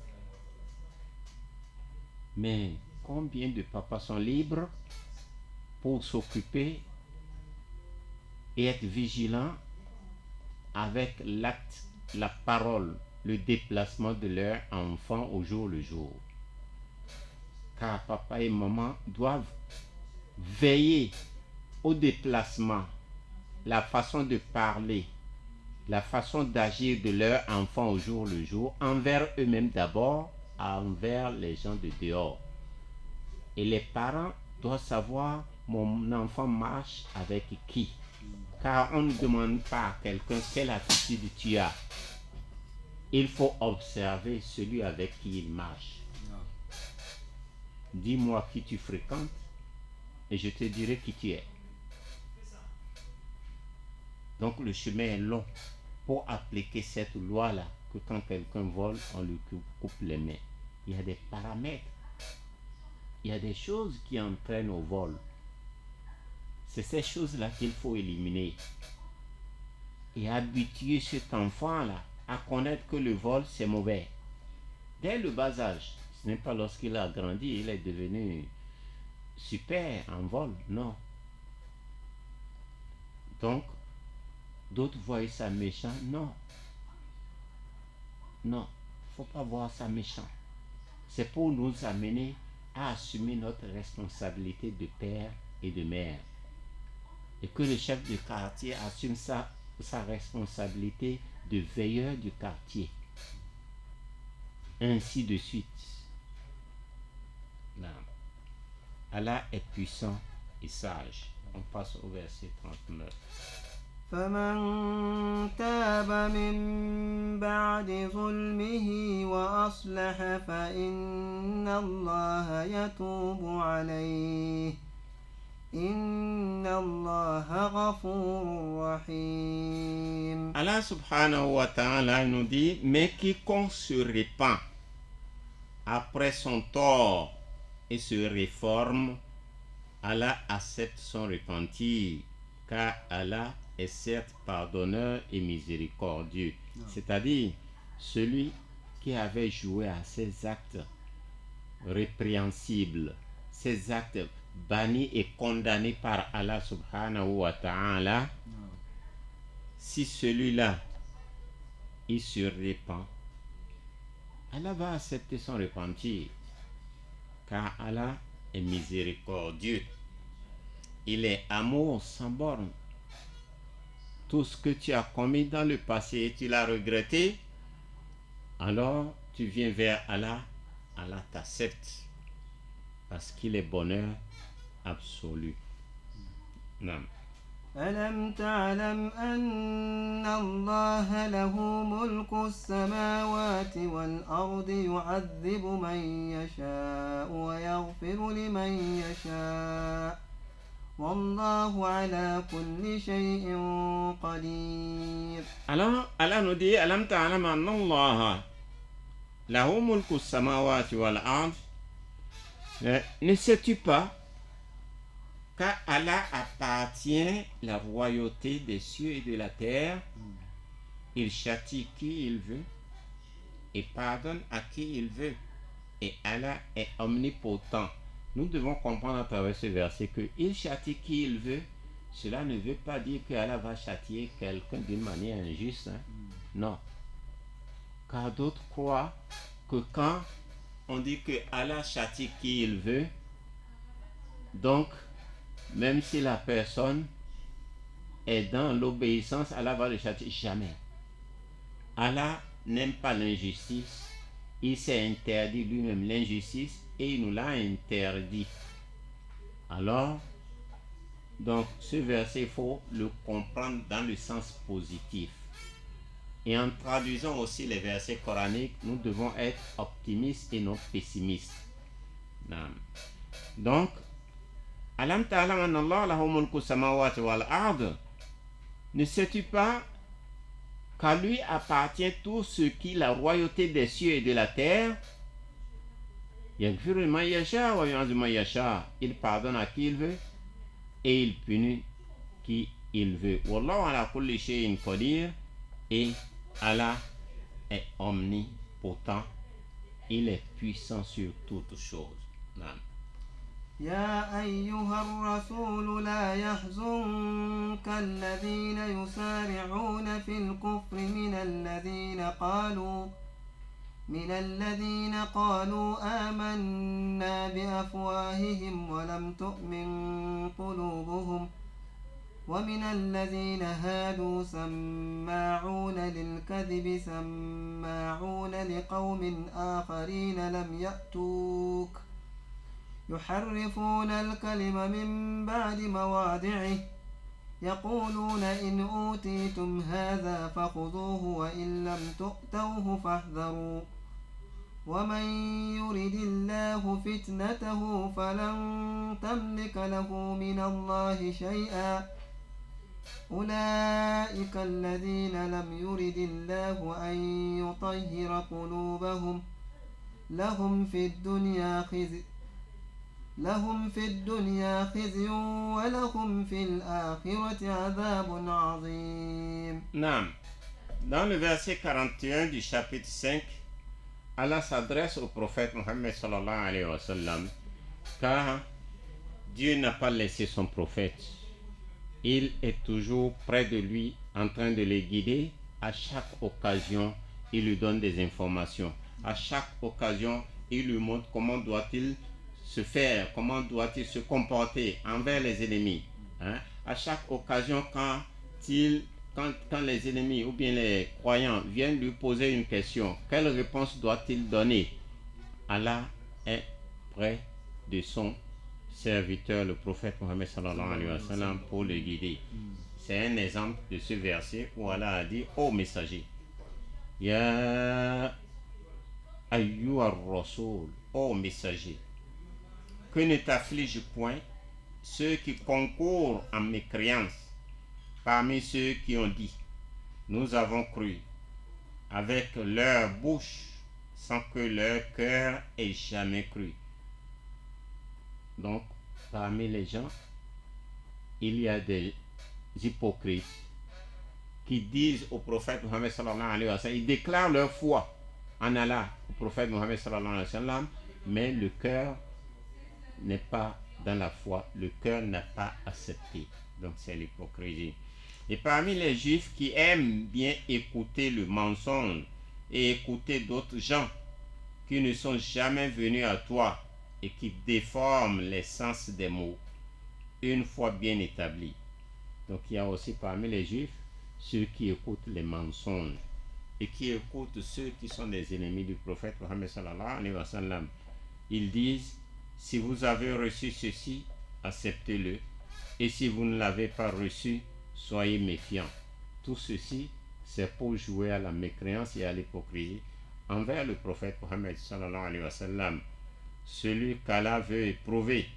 Mais combien de papas sont libres pour s'occuper et être vigilants avec l'acte, la parole, le déplacement de leur enfant au jour le jour. Car papa et maman doivent veiller au déplacement, la façon de parler, la façon d'agir de leur enfant au jour le jour, envers eux-mêmes d'abord, envers les gens de dehors. Et les parents doivent savoir mon enfant marche avec qui. Car on ne demande pas à quelqu'un quelle attitude tu as. Il faut observer celui avec qui il marche. Dis-moi qui tu fréquentes et je te dirai qui tu es. Donc le chemin est long pour appliquer cette loi-là, que quand quelqu'un vole, on lui coupe les mains. Il y a des paramètres. Il y a des choses qui entraînent au vol. C'est ces choses-là qu'il faut éliminer. Et habituer cet enfant-là à connaître que le vol, c'est mauvais. Dès le bas âge. Ce n'est pas lorsqu'il a grandi, il est devenu super en vol. Non. Donc, d'autres voient ça méchant. Non. Non. Il ne faut pas voir ça méchant. C'est pour nous amener à assumer notre responsabilité de père et de mère. Et que le chef de quartier assume sa responsabilité de veilleur du quartier. Ainsi de suite. Là. Allah est puissant et sage. On passe au verset 39. فمن تاب من بعد ظلمه وأصلح فإن الله يتوب عليه إن الله غفور رحيم. Allah subhanahu wa ta'ala nous dit, mais quiconque se répand après son tort et se réforme, Allah accepte son repentir car Allah est certes pardonneur et miséricordieux. C'est-à-dire, celui qui avait joué à ces actes répréhensibles, ces actes bannis et condamnés par Allah subhanahu wa ta'ala, si celui-là, il se répand, Allah va accepter son repentir, car Allah est miséricordieux. Il est amour sans borne. Tout ce que tu as commis dans le passé et tu l'as regretté, alors tu viens vers Allah, Allah t'accepte parce qu'il est bonheur absolu. Non. ألم تعلم أن الله له ملك السماوات والأرض يعذب من يشاء ويغفر لمن يشاء والله على كل شيء قدير. Alors Allah nous dit ألم تعلم أن الله له ملك السماوات والأرض. Ne sais-tu pas qu'à Allah appartient la royauté des cieux et de la terre? Il châtie qui il veut et pardonne à qui il veut. Et Allah est omnipotent. Nous devons comprendre à travers ce verset que il châtie qui il veut. Cela ne veut pas dire que Allah va châtier quelqu'un d'une manière injuste. Non. Car d'autres croient que quand on dit que Allah châtie qui il veut, donc même si la personne est dans l'obéissance, Allah va le châtier. Jamais. Allah n'aime pas l'injustice. Il s'est interdit lui-même l'injustice et il nous l'a interdit. Alors, donc ce verset, il faut le comprendre dans le sens positif. Et en traduisant aussi les versets coraniques, nous devons être optimistes et non pessimistes. Donc, Alam ta'lam anna Allah lahu mulku samawati wal ard. Ne sais-tu pas qu'à lui appartient tout ce qui est la royauté des cieux et de la terre? Yaghfiru liman yasha wa yu'adhibu man yasha. Il pardonne à qui il veut et il punit qui il veut. Wallahu ala kulli shay'in qadir. Et Allah est omnipotent. Il est puissant sur toutes choses. Amen. يا أيها الرسول لا يحزنك الذين يسارعون في الكفر من الذين قالوا آمنا بأفواههم ولم تؤمن قلوبهم ومن الذين هادوا سماعون للكذب سماعون لقوم آخرين لم يأتوك يحرفون الكلم من بعد مواضعه يقولون إن أوتيتم هذا فخذوه وإن لم تؤتوه فاحذروا ومن يرد الله فتنته فلن تملك له من الله شيئا أولئك الذين لم يرد الله أن يطهر قلوبهم لهم في الدنيا خزي ولهم في الآخرة عذاب عظيم. Naam. Dans le verset 41 du chapitre 5, Allah s'adresse au prophète Mohammed sallallahu alayhi wa sallam, car Dieu n'a pas laissé son prophète. Il est toujours près de lui en train de le guider. À chaque occasion, il lui donne des informations. À chaque occasion, il lui montre comment doit-il se faire, comment doit-il se comporter envers les ennemis. À chaque occasion, quand les ennemis ou bien les croyants viennent lui poser une question, quelle réponse doit-il donner? Allah est près de son serviteur, le prophète Mohammed sallallahu alayhi wa sallam, pour le guider. C'est un exemple de ce verset où Allah a dit: ô messager, Ya ayyuhar rasoul, ô messager, que ne t'afflige point ceux qui concourent en mécréance parmi ceux qui ont dit nous avons cru avec leur bouche sans que leur cœur ait jamais cru. Donc parmi les gens il y a des hypocrites qui disent au prophète Mohammed sallallahu alayhi wa sallam, ils déclarent leur foi en Allah au prophète Mohammed sallallahu alayhi wa sallam, mais le cœur n'est pas dans la foi, le cœur n'a pas accepté. Donc c'est l'hypocrisie. Et parmi les juifs qui aiment bien écouter le mensonge et écouter d'autres gens qui ne sont jamais venus à toi et qui déforment les sens des mots, une fois bien établis. Donc il y a aussi parmi les juifs ceux qui écoutent les mensonges et qui écoutent ceux qui sont des ennemis du prophète Mohammed sallallahu alayhi wa sallam. Ils disent, si vous avez reçu ceci, acceptez-le, et si vous ne l'avez pas reçu, soyez méfiants. Tout ceci, c'est pour jouer à la mécréance et à l'hypocrisie envers le prophète Mohammed sallallahu alayhi wa sallam. Celui qu'Allah veut éprouver,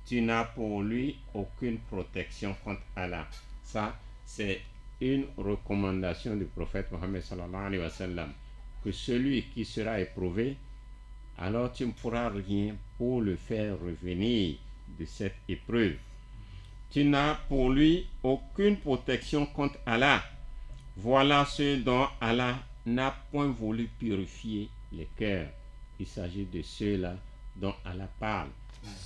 tu n'as pour lui aucune protection contre Allah. Ça, c'est une recommandation du prophète Mohammed sallallahu alayhi wa sallam, que celui qui sera éprouvé, alors tu ne pourras rien pour le faire revenir de cette épreuve. Tu n'as pour lui aucune protection contre Allah. Voilà ce dont Allah n'a point voulu purifier les cœurs. Il s'agit de ceux-là dont Allah parle.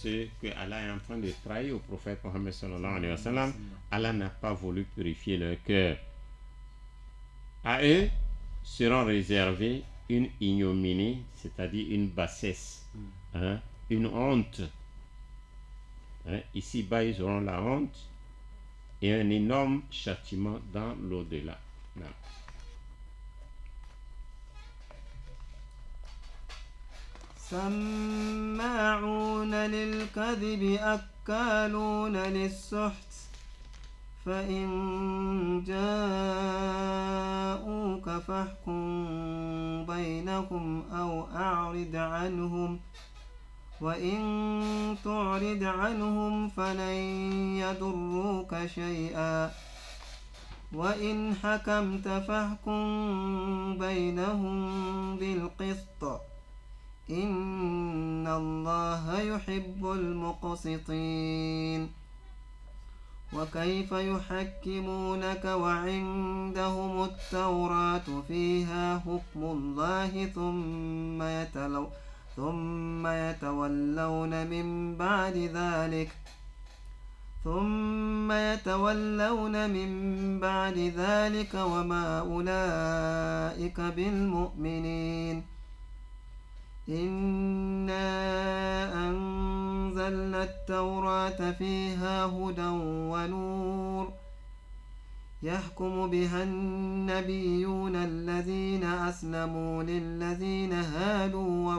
Ceux que Allah est en train de trahir au prophète Mohammed sallallahu alayhi wa sallam, Allah n'a pas voulu purifier leur cœur. À eux seront réservés une ignominie, c'est-à-dire une bassesse, une honte. Ici-bas, ils auront la honte et un énorme châtiment dans l'au-delà. سماعون للكذب أكالون للسحت فإن جاءوك فاحكم بينهم أو أعرض عنهم وإن تعرض عنهم فلن يضروك شيئا وإن حكمت فاحكم بينهم بالقسط إن الله يحب المقسطين وكيف يحكمونك وعندهم التوراة فيها حكم الله ثم يتولون من بعد ذلك وما أولئك بالمؤمنين إنا أنزلنا التوراة فيها هدى ونور يحكم بها النبيون الذين أسلموا للذين هادوا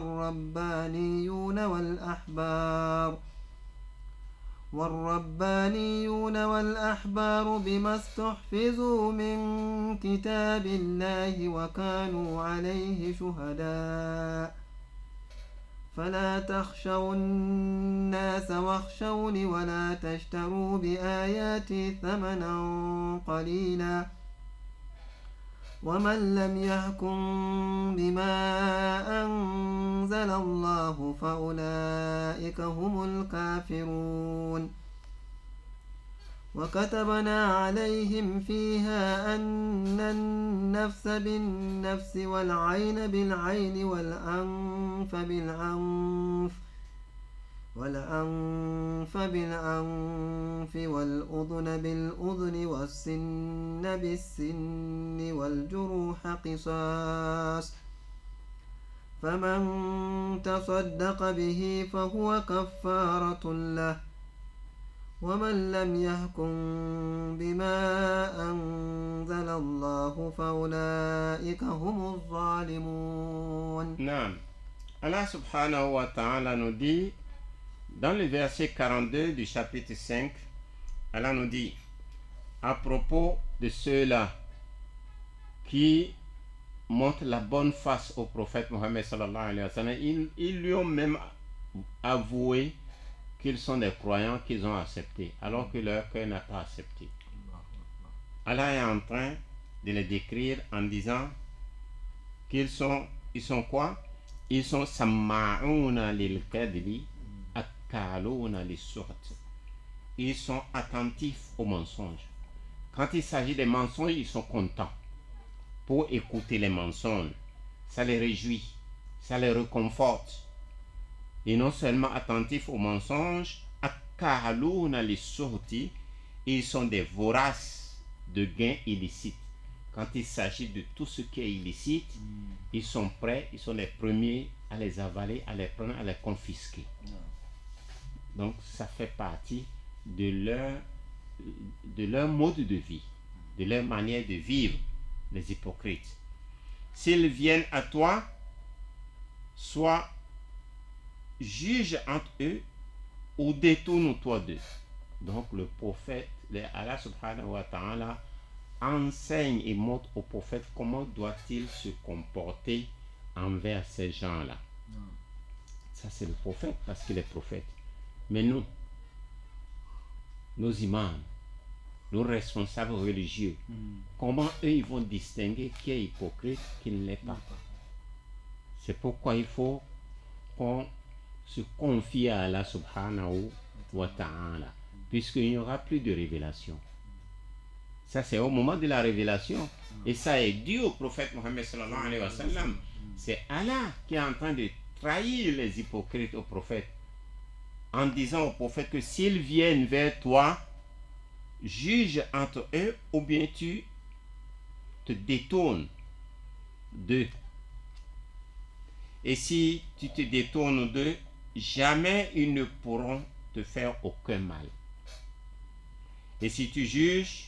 والربانيون والأحبار بما استحفظوا من كتاب الله وكانوا عليه شهداء فلا تخشوا الناس واخشوني ولا تشتروا بآياتي ثمنا قليلا ومن لم يحكم بما أنزل الله فأولئك هم الكافرون وكتبنا عليهم فيها أن النفس بالنفس والعين بالعين والأنف بالأنف والأذن بالأذن والسن بالسن والجروح قصاص فمن تصدق به فهو كفارة له ومن لم يحكم بما أنزل الله فأولئك هم الظالمون. Non. Allah subhanahu wa ta'ala nous dit dans le verset 42 du chapitre 5, Allah nous dit à propos de ceux-là qui montrent la bonne face au prophète Mohammed sallallahu alayhi wa sallam, ils lui ont même avoué qu'ils sont des croyants qu'ils ont acceptés, alors que leur cœur n'a pas accepté. Allah est en train de les décrire en disant qu'ils sont, ils sont quoi? Ils sont samma'una lil kadhibi akaluna lis-suht. Ils sont attentifs aux mensonges. Quand il s'agit des mensonges, ils sont contents pour écouter les mensonges. Ça les réjouit, ça les réconforte. Et non seulement attentifs aux mensonges, akaralouna les sorties, ils sont des voraces de gains illicites. Quand il s'agit de tout ce qui est illicite, ils sont prêts, ils sont les premiers à les avaler, à les prendre, à les confisquer. Donc ça fait partie de leur mode de vie, de leur manière de vivre, les hypocrites. S'ils viennent à toi, soit juge entre eux ou détourne-toi d'eux. Donc le prophète, Allah subhanahu wa ta'ala, enseigne et montre au prophète comment doit-il se comporter envers ces gens-là. Ça c'est le prophète parce qu'il est prophète. Mais nous, nos imams, nos responsables religieux, comment eux ils vont distinguer qui est hypocrite, qui ne l'est pas? C'est pourquoi il faut qu'on se confie à Allah subhanahu wa ta'ala, puisqu'il n'y aura plus de révélation. Ça c'est au moment de la révélation, et ça est dû au prophète Mohammed sallallahu alayhi wa sallam. C'est Allah qui est en train de trahir les hypocrites au prophète, en disant au prophète que s'ils viennent vers toi, juge entre eux ou bien tu te détournes d'eux. Et si tu te détournes d'eux, jamais ils ne pourront te faire aucun mal. Et si tu juges,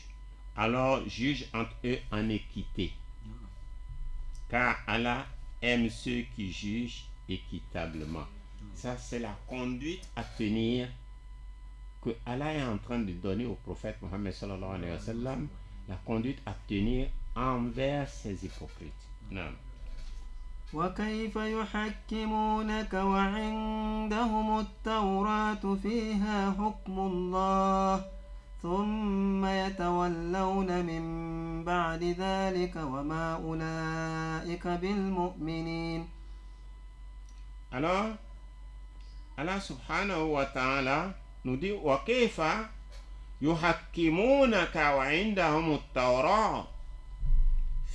alors juge entre eux en équité. Car Allah aime ceux qui jugent équitablement. Ça, c'est la conduite à tenir que Allah est en train de donner au prophète Mohammed sallallahu alayhi wa sallam, la conduite à tenir envers ces hypocrites. Non. وكيف يحكمونك وعندهم التوراة فيها حكم الله ثم يتولون من بعد ذلك وما أولئك بالمؤمنين. Alors, Allah subhanahu wa ta'ala nous dit وَكَيْفَ يُحَكِّمُونَكَ وَعِنْدَهُمُ التَّوْرَاةُ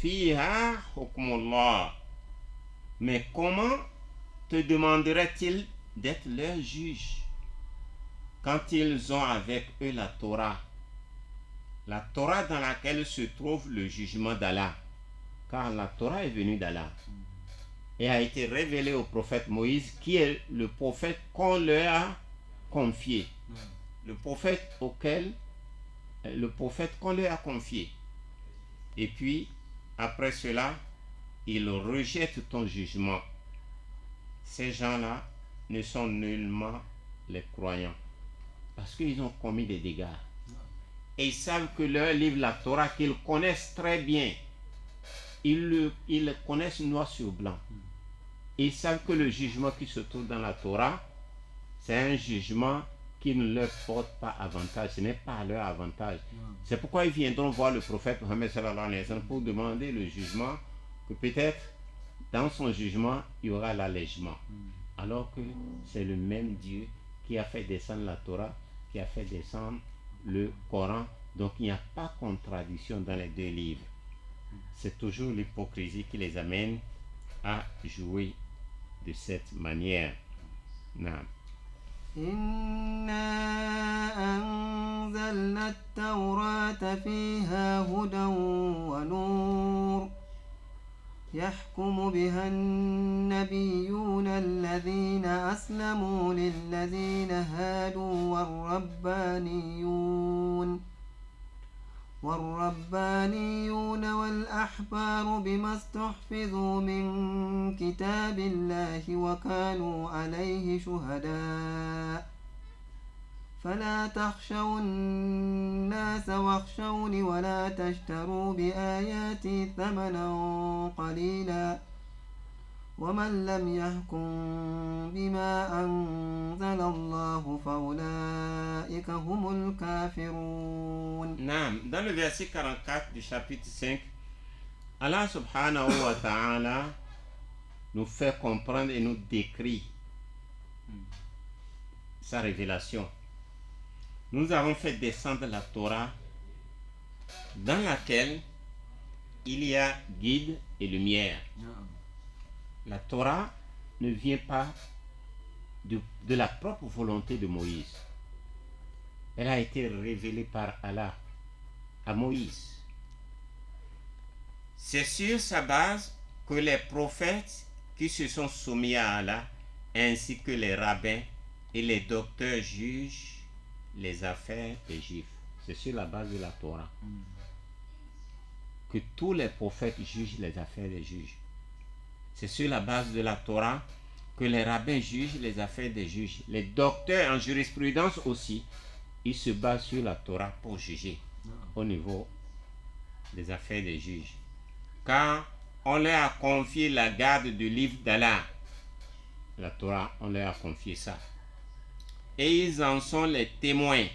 فِيهَا حُكْمُ اللَّهِ. Mais comment te demanderait-il d'être leur juge quand ils ont avec eux la Torah dans laquelle se trouve le jugement d'Allah, car la Torah est venue d'Allah et a été révélée au prophète Moïse, qui est le prophète qu'on leur a confié, le prophète qu'on leur a confié. Et puis après cela, ils rejettent ton jugement. Ces gens-là ne sont nullement les croyants, parce qu'ils ont commis des dégâts. Et ils savent que leur livre, la Torah, qu'ils connaissent très bien, ils le connaissent noir sur blanc. Ils savent que le jugement qui se trouve dans la Torah, c'est un jugement qui ne leur porte pas avantage, ce n'est pas à leur avantage. C'est pourquoi ils viendront voir le prophète Mohammed sallallahu alayhi wa sallam pour demander le jugement, que peut-être dans son jugement il y aura l'allègement, alors que c'est le même Dieu qui a fait descendre la Torah, qui a fait descendre le Coran. Donc il n'y a pas contradiction dans les deux livres. C'est toujours l'hypocrisie qui les amène à jouer de cette manière. Non. إنا أنزلنا التوراة فيها هدى ونور يحكم بها النبيون الذين أسلموا للذين هادوا والربانيون والأحبار بما استحفظوا من كتاب الله وكانوا عليه شهداء فلا تخشوا الناس واخشوني ولا تشتروا بآياتي ثمنا قليلا ومن لم يحكم بما أنزل الله فأولئك هم الكافرون. Dans le verset 44 du chapitre 5, Allah subhanahu wa ta'ala nous fait comprendre et nous décrit sa révélation. Nous avons fait descendre la Torah dans laquelle il y a guide et lumière. La Torah ne vient pas de la propre volonté de Moïse. Elle a été révélée par Allah à Moïse. C'est sur sa base que les prophètes qui se sont soumis à Allah, ainsi que les rabbins et les docteurs jugent les affaires des Juifs. C'est sur la base de la Torah que tous les prophètes jugent les affaires des juges. C'est sur la base de la Torah que les rabbins jugent les affaires des juges. Les docteurs en jurisprudence aussi, ils se basent sur la Torah pour juger au niveau des affaires des juges. Car on leur a confié la garde du livre d'Allah. La Torah, on leur a confié ça. Et ils en sont les témoins.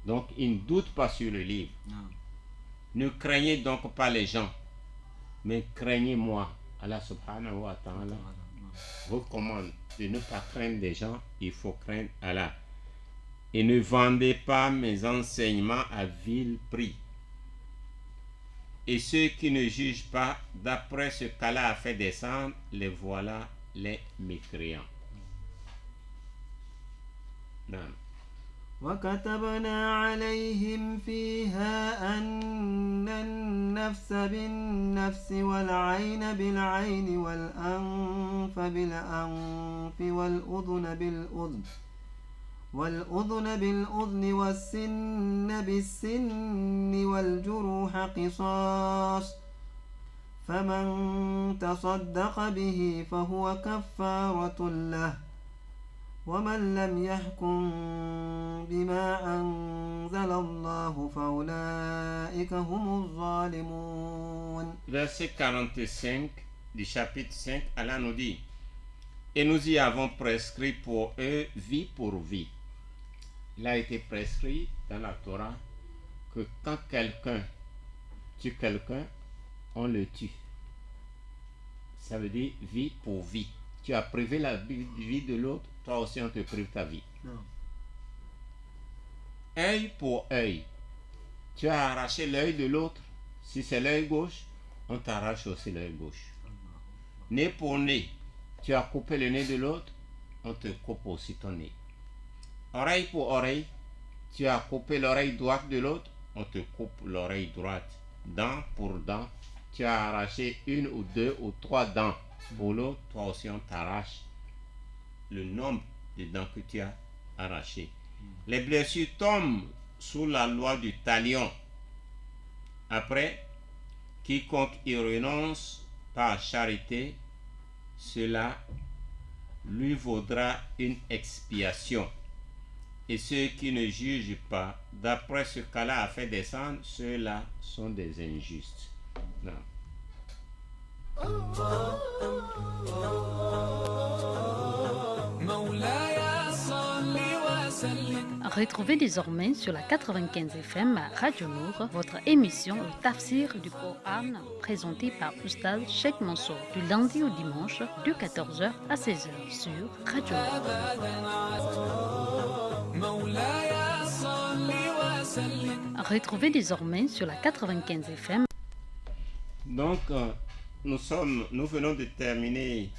Donc, ils ne doutent pas sur le livre. Ne craignez donc pas les gens, mais craignez-moi. Allah subhanahu wa ta'ala recommande de ne pas craindre les gens, il faut craindre Allah. Et ne vendez pas mes enseignements à vil prix. Et ceux qui ne jugent pas d'après ce qu'Allah a fait descendre, les voilà les mécréants. Non. وكتبنا عليهم فيها أن النفس بالنفس والعين بالعين والأنف بالأنف والأذن بالأذن والسن بالسن والجروح قصاص فمن تصدق به فهو كفارة له ومن لم يحكم بما أنزل الله فأولئك هم الظالمون. Verset 45 du chapitre 5, Allah nous dit: et nous y avons prescrit pour eux vie pour vie. Il a été prescrit dans la Torah que quand quelqu'un tue quelqu'un, on le tue. Ça veut dire vie pour vie. Tu as privé la vie de l'autre, toi aussi on te prive ta vie. Œil pour œil. Tu as arraché l'œil de l'autre. Si c'est l'œil gauche, on t'arrache aussi l'œil gauche. Nez pour nez. Tu as coupé le nez de l'autre, on te coupe aussi ton nez. Oreille pour oreille. Tu as coupé l'oreille droite de l'autre, on te coupe l'oreille droite. Dent pour dent. Tu as arraché une ou deux ou trois dents pour l'autre, toi aussi on t'arrache le nombre de dents que tu as arrachées. Les blessures tombent sous la loi du talion. Après, quiconque y renonce par charité, cela lui vaudra une expiation. Et ceux qui ne jugent pas, d'après ce qu'Allah a fait descendre, ceux-là sont des injustes. Non. Retrouvez désormais sur la 95 FM Radio Nour votre émission Le Tafsir du Coran présentée par Oustaz Cheikh Mansour du lundi au dimanche de 14h à 16h sur Radio Nour. Retrouvez désormais sur la 95 FM. Donc, nous venons de terminer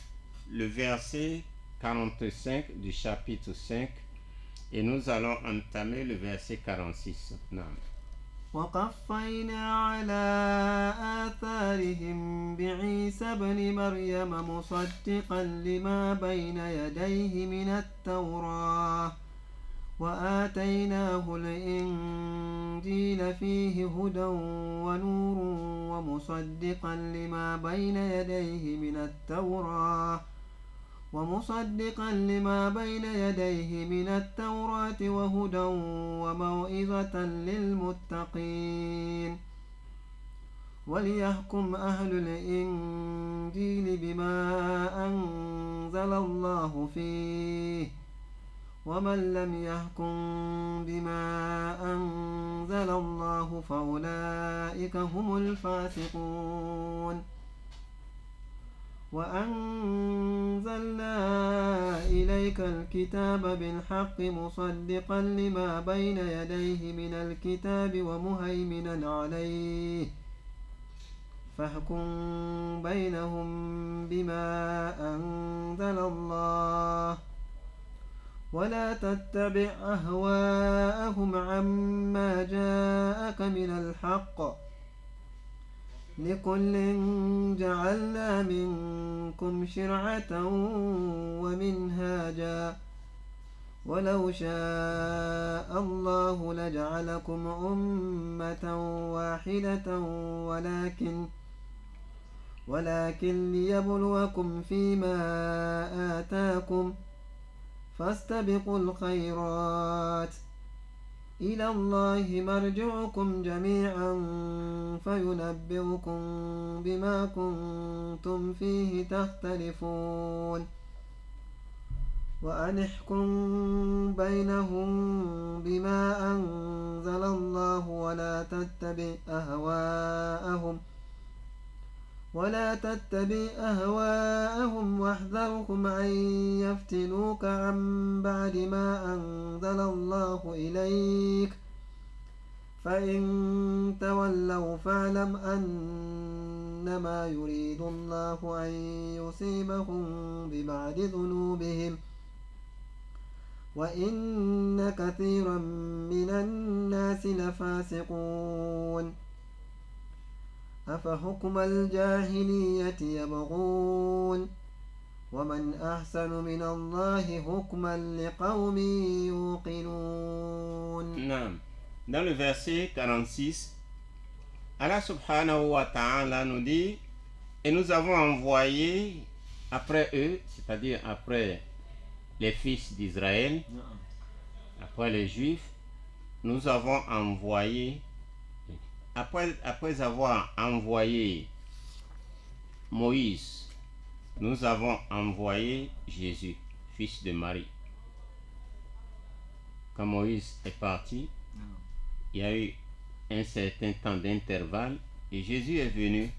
le verset 45 du chapitre 5 et nous allons entamer le verset 46. Non. وقفينا على آثارهم بعيسى ابن مريم مصدقا لما بين يديه من التوراة وآتيناه الإنجيل فيه هدى ونور ومصدقا لما بين يديه من التوراة وهدى وموعظة للمتقين وليحكم أهل الإنجيل بما أنزل الله فيه ومن لم يحكم بما أنزل الله فأولئك هم الفاسقون وأنزلنا إليك إليك الكتاب بالحق مصدقا لما بين يديه من الكتاب ومهيمنا عليه فاحكم بينهم بما أنزل الله ولا تتبع أهواءهم عما جاءك من الحق لكل جعلنا منكم شرعة ومنهاجا ولو شاء الله لجعلكم أمة واحدة ولكن ليبلوكم فيما آتاكم فاستبقوا الخيرات إلى الله مرجعكم جميعا فينبئكم بما كنتم فيه تختلفون وأن احكم بينهم بما أنزل الله ولا تتبع أهواءهم واحذرهم أن يفتنوك عن بعد ما أنزل الله إليك فإن تولوا فاعلم أنما يريد الله أن يصيبهم ببعض ذنوبهم وإن كثيرا من الناس لفاسقون أفحكم الجاهلية يبغون ومن أحسن من الله حكما لقوم يوقنون. Dans le verset 46, Allah subhanahu wa ta'ala nous dit: et nous avons envoyé après eux, c'est-à-dire après les fils d'Israël, après les Juifs, nous avons envoyé, après avoir envoyé Moïse, nous avons envoyé Jésus, fils de Marie. Quand Moïse est parti, il y a eu un certain temps d'intervalle et Jésus est venu.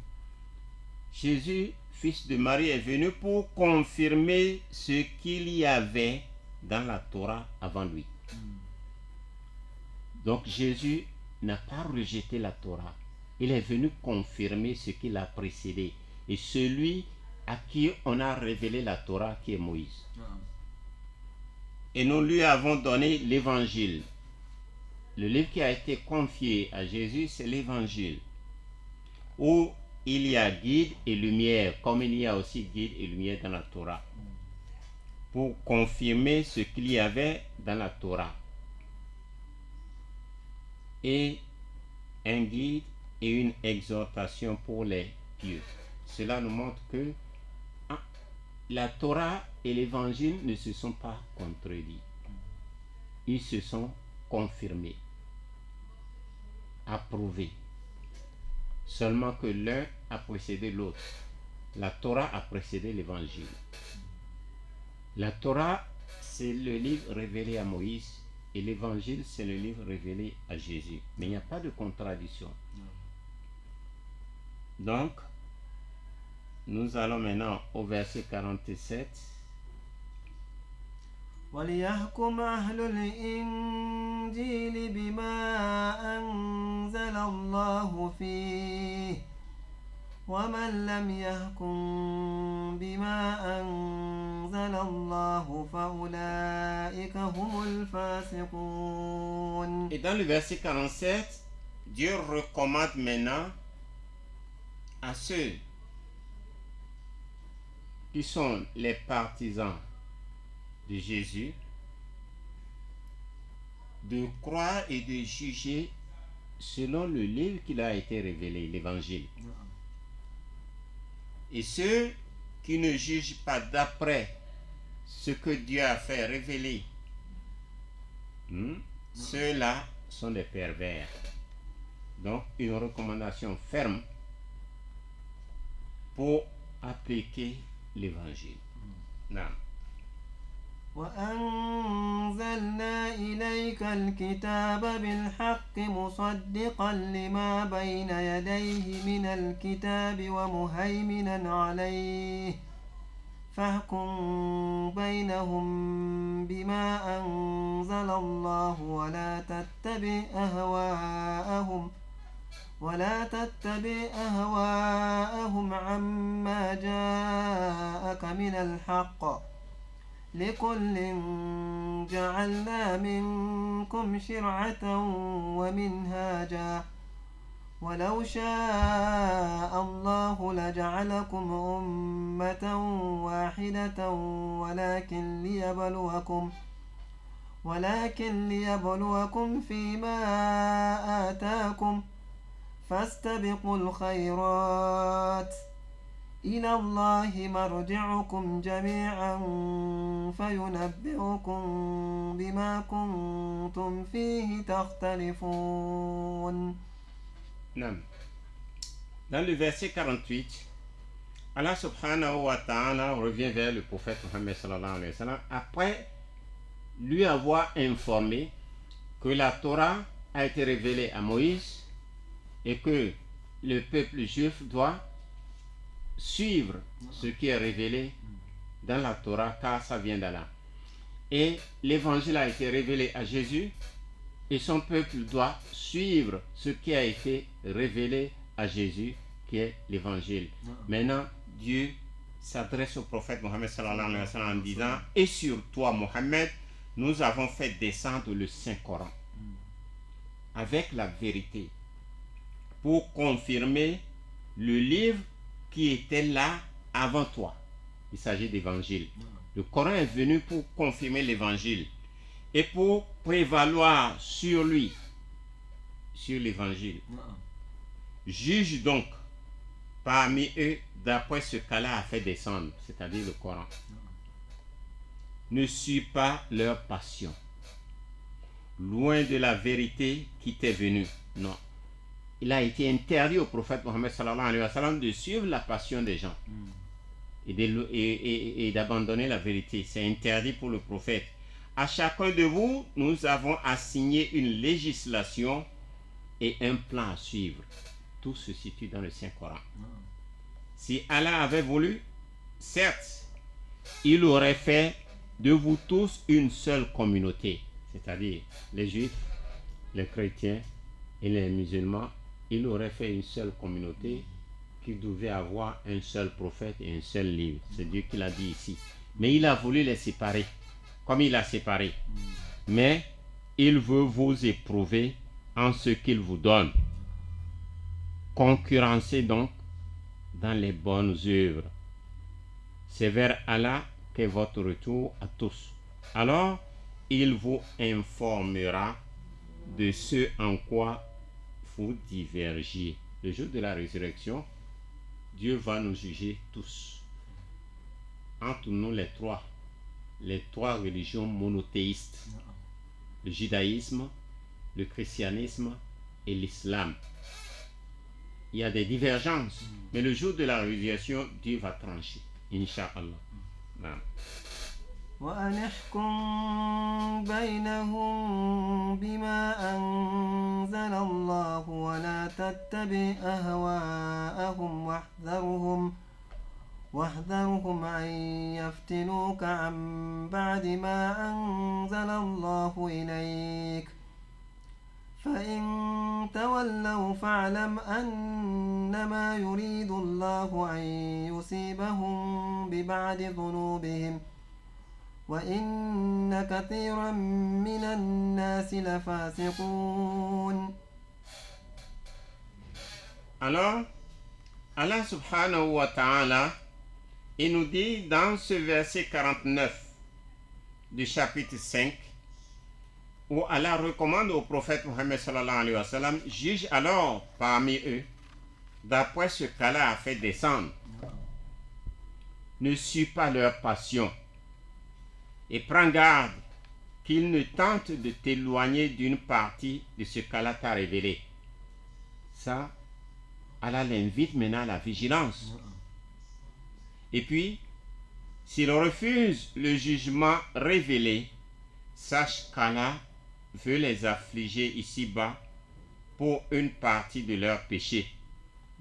Jésus, fils de Marie, est venu pour confirmer ce qu'il y avait dans la Torah avant lui. Donc Jésus n'a pas rejeté la Torah. Il est venu confirmer ce qui l'a précédé. Et celui à qui on a révélé la Torah, qui est Moïse. Et nous lui avons donné l'évangile. Le livre qui a été confié à Jésus, c'est l'évangile, où il y a guide et lumière, comme il y a aussi guide et lumière dans la Torah, pour confirmer ce qu'il y avait dans la Torah. Et un guide et une exhortation pour les pieux. Cela nous montre que la Torah et l'évangile ne se sont pas contredits. Ils se sont confirmés, approuvés. Seulement que l'un a précédé l'autre. La Torah a précédé l'évangile. La Torah, c'est le livre révélé à Moïse et l'évangile, c'est le livre révélé à Jésus. Mais il n'y a pas de contradiction. Donc, nous allons maintenant au verset 47. وليحكم أهل الإنجيل بما أنزل الله فيه ومن لم يحكم بما أنزل الله فأولئك هم الفاسقون. Et dans le verset 47, Dieu recommande maintenant à ceux qui sont les partisans de Jésus de croire et de juger selon le livre qui a été révélé, l'évangile. Et ceux qui ne jugent pas d'après ce que Dieu a fait révéler, ceux-là sont des pervers. Donc une recommandation ferme pour appliquer l'évangile. وأنزلنا إليك الكتاب بالحق مصدقا لما بين يديه من الكتاب ومهيمنا عليه فاحكم بينهم بما أنزل الله ولا تتبع أهواءهم عما جاءك من الحق لكل جعلنا منكم شرعة ومنهاجا ولو شاء الله لجعلكم أمة واحدة ولكن ليبلوكم فيما آتاكم فاستبقوا الخيرات إلى الله مرجعكم جميعا فينبئكم بما كنتم فيه تختلفون. Dans le verset 48, Allah subhanahu wa ta'ala revient vers le prophète Mohammed sallallahu alayhi wa sallam après lui avoir informé que la Torah a été révélée à Moïse et que le peuple juif doit suivre ce qui est révélé dans la Torah car ça vient d'Allah. Et l'évangile a été révélé à Jésus et son peuple doit suivre ce qui a été révélé à Jésus qui est l'évangile. Maintenant, Dieu s'adresse au prophète Mohammed sallallahu alayhi wa sallam en disant: et sur toi Mohammed, nous avons fait descendre le Saint-Coran avec la vérité pour confirmer le livre qui était là avant toi. Il s'agit d'évangile. Le Coran est venu pour confirmer l'évangile et pour prévaloir sur lui, sur l'évangile. Juge donc parmi eux d'après ce qu'Allah a fait descendre, c'est-à-dire le Coran. Ne suis pas leur passion, loin de la vérité qui t'est venue. Non. Il a été interdit au prophète Mohammed sallallahu alayhi wa sallam de suivre la passion des gens et d'abandonner la vérité. C'est interdit pour le prophète. À chacun de vous, nous avons assigné une législation et un plan à suivre. Tout se situe dans le Saint-Coran. Si Allah avait voulu, certes, il aurait fait de vous tous une seule communauté, c'est-à-dire les Juifs, les chrétiens et les musulmans. Il aurait fait une seule communauté qui devait avoir un seul prophète et un seul livre. C'est Dieu qui l'a dit ici. Mais il a voulu les séparer, comme il a séparé. Mais il veut vous éprouver en ce qu'il vous donne. Concurrencez donc dans les bonnes œuvres. C'est vers Allah qu'est votre retour à tous. Alors, il vous informera de ce en quoi vous divergiez. Le jour de la résurrection, Dieu va nous juger tous. Entre nous les trois religions monothéistes, le judaïsme, le christianisme et l'islam. Il y a des divergences, mais le jour de la résurrection, Dieu va trancher, Inch'Allah. وأنحكم بينهم بما أنزل الله ولا تتبع أهواءهم واحذرهم أن يفتنوك عن بعد ما أنزل الله إليك فإن تولوا فاعلم أنما يريد الله أن يصيبهم ببعض ذنوبهم وإن كثيرا من الناس لفاسقون. Alors, Allah subhanahu wa ta'ala, il nous dit dans ce verset 49 du chapitre 5, où Allah recommande au prophète Mohammed sallallahu alayhi wa sallam: juge alors parmi eux d'après ce qu'Allah a fait descendre. Ne suis pas leur passion et prends garde qu'ils ne tentent de t'éloigner d'une partie de ce qu'Allah t'a révélé. Ça, Allah l'invite maintenant à la vigilance. Et puis, s'il refuse le jugement révélé, sache qu'Allah veut les affliger ici-bas pour une partie de leurs péchés.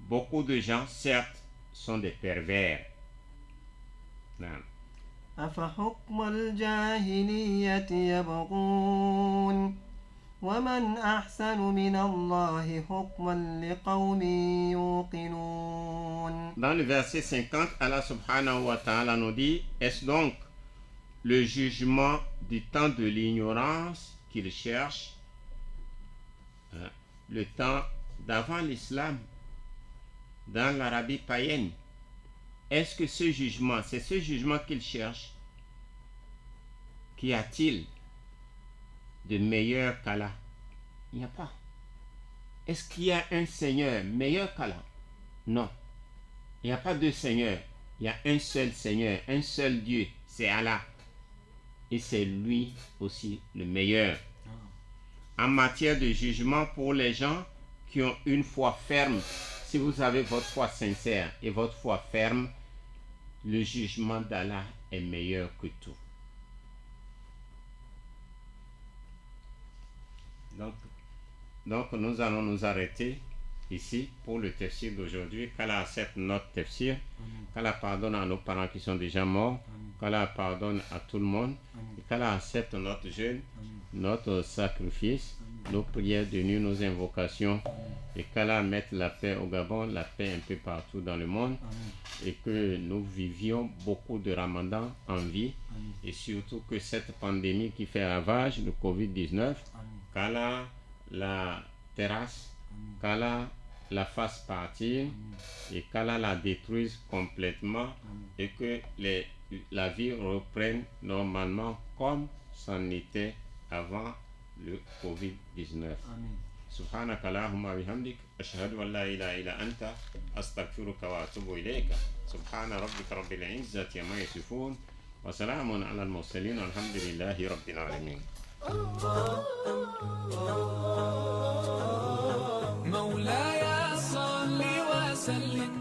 Beaucoup de gens, certes, sont des pervers. نعم. أفحكم الجاهلية يبغون ومن أحسن من الله حكما لقوم يوقنون. Dans le verset 50, Allah subhanahu wa ta'ala nous dit: est-ce donc le jugement du temps de l'ignorance qu'il cherche, le temps d'avant l'islam, dans l'Arabie païenne? Est-ce que ce jugement, c'est ce jugement qu'il cherche? Qu'y a-t-il de meilleur qu'Allah? Il n'y a pas. Est-ce qu'il y a un Seigneur meilleur qu'Allah? Non. Il n'y a pas deux seigneurs. Il y a un seul Seigneur, un seul Dieu, c'est Allah. Et c'est lui aussi le meilleur. En matière de jugement pour les gens qui ont une foi ferme, si vous avez votre foi sincère et votre foi ferme, le jugement d'Allah est meilleur que tout. Donc nous allons nous arrêter ici pour le tafsir d'aujourd'hui. Qu'Allah accepte notre tafsir, qu'Allah pardonne à nos parents qui sont déjà morts, qu'Allah pardonne à tout le monde, et qu'Allah accepte notre jeûne, notre sacrifice, nos prières de nuit, nos invocations, et qu'Allah mette la paix au Gabon, la paix un peu partout dans le monde, et que nous vivions beaucoup de Ramadan en vie, et surtout que cette pandémie qui fait ravage, le Covid-19, qu'Allah la terrasse, qu'Allah la fasse partir et qu'Allah la détruise complètement et que la vie reprenne normalement comme c'en était avant le Covid-19. سبحانك اللهم وبحمدك أشهد أن لا إله إلا أنت أستغفرك وأتوب إليك سبحان ربك رب العزة عما يصفون وسلام على المرسلين والحمد لله رب العالمين.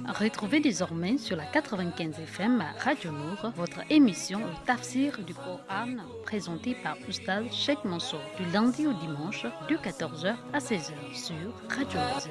Retrouvez désormais sur la 95 FM Radio Nour votre émission Le Tafsir du Coran présentée par Oustaz Cheikh Mansour du lundi au dimanche de 14h à 16h sur Radio Nour.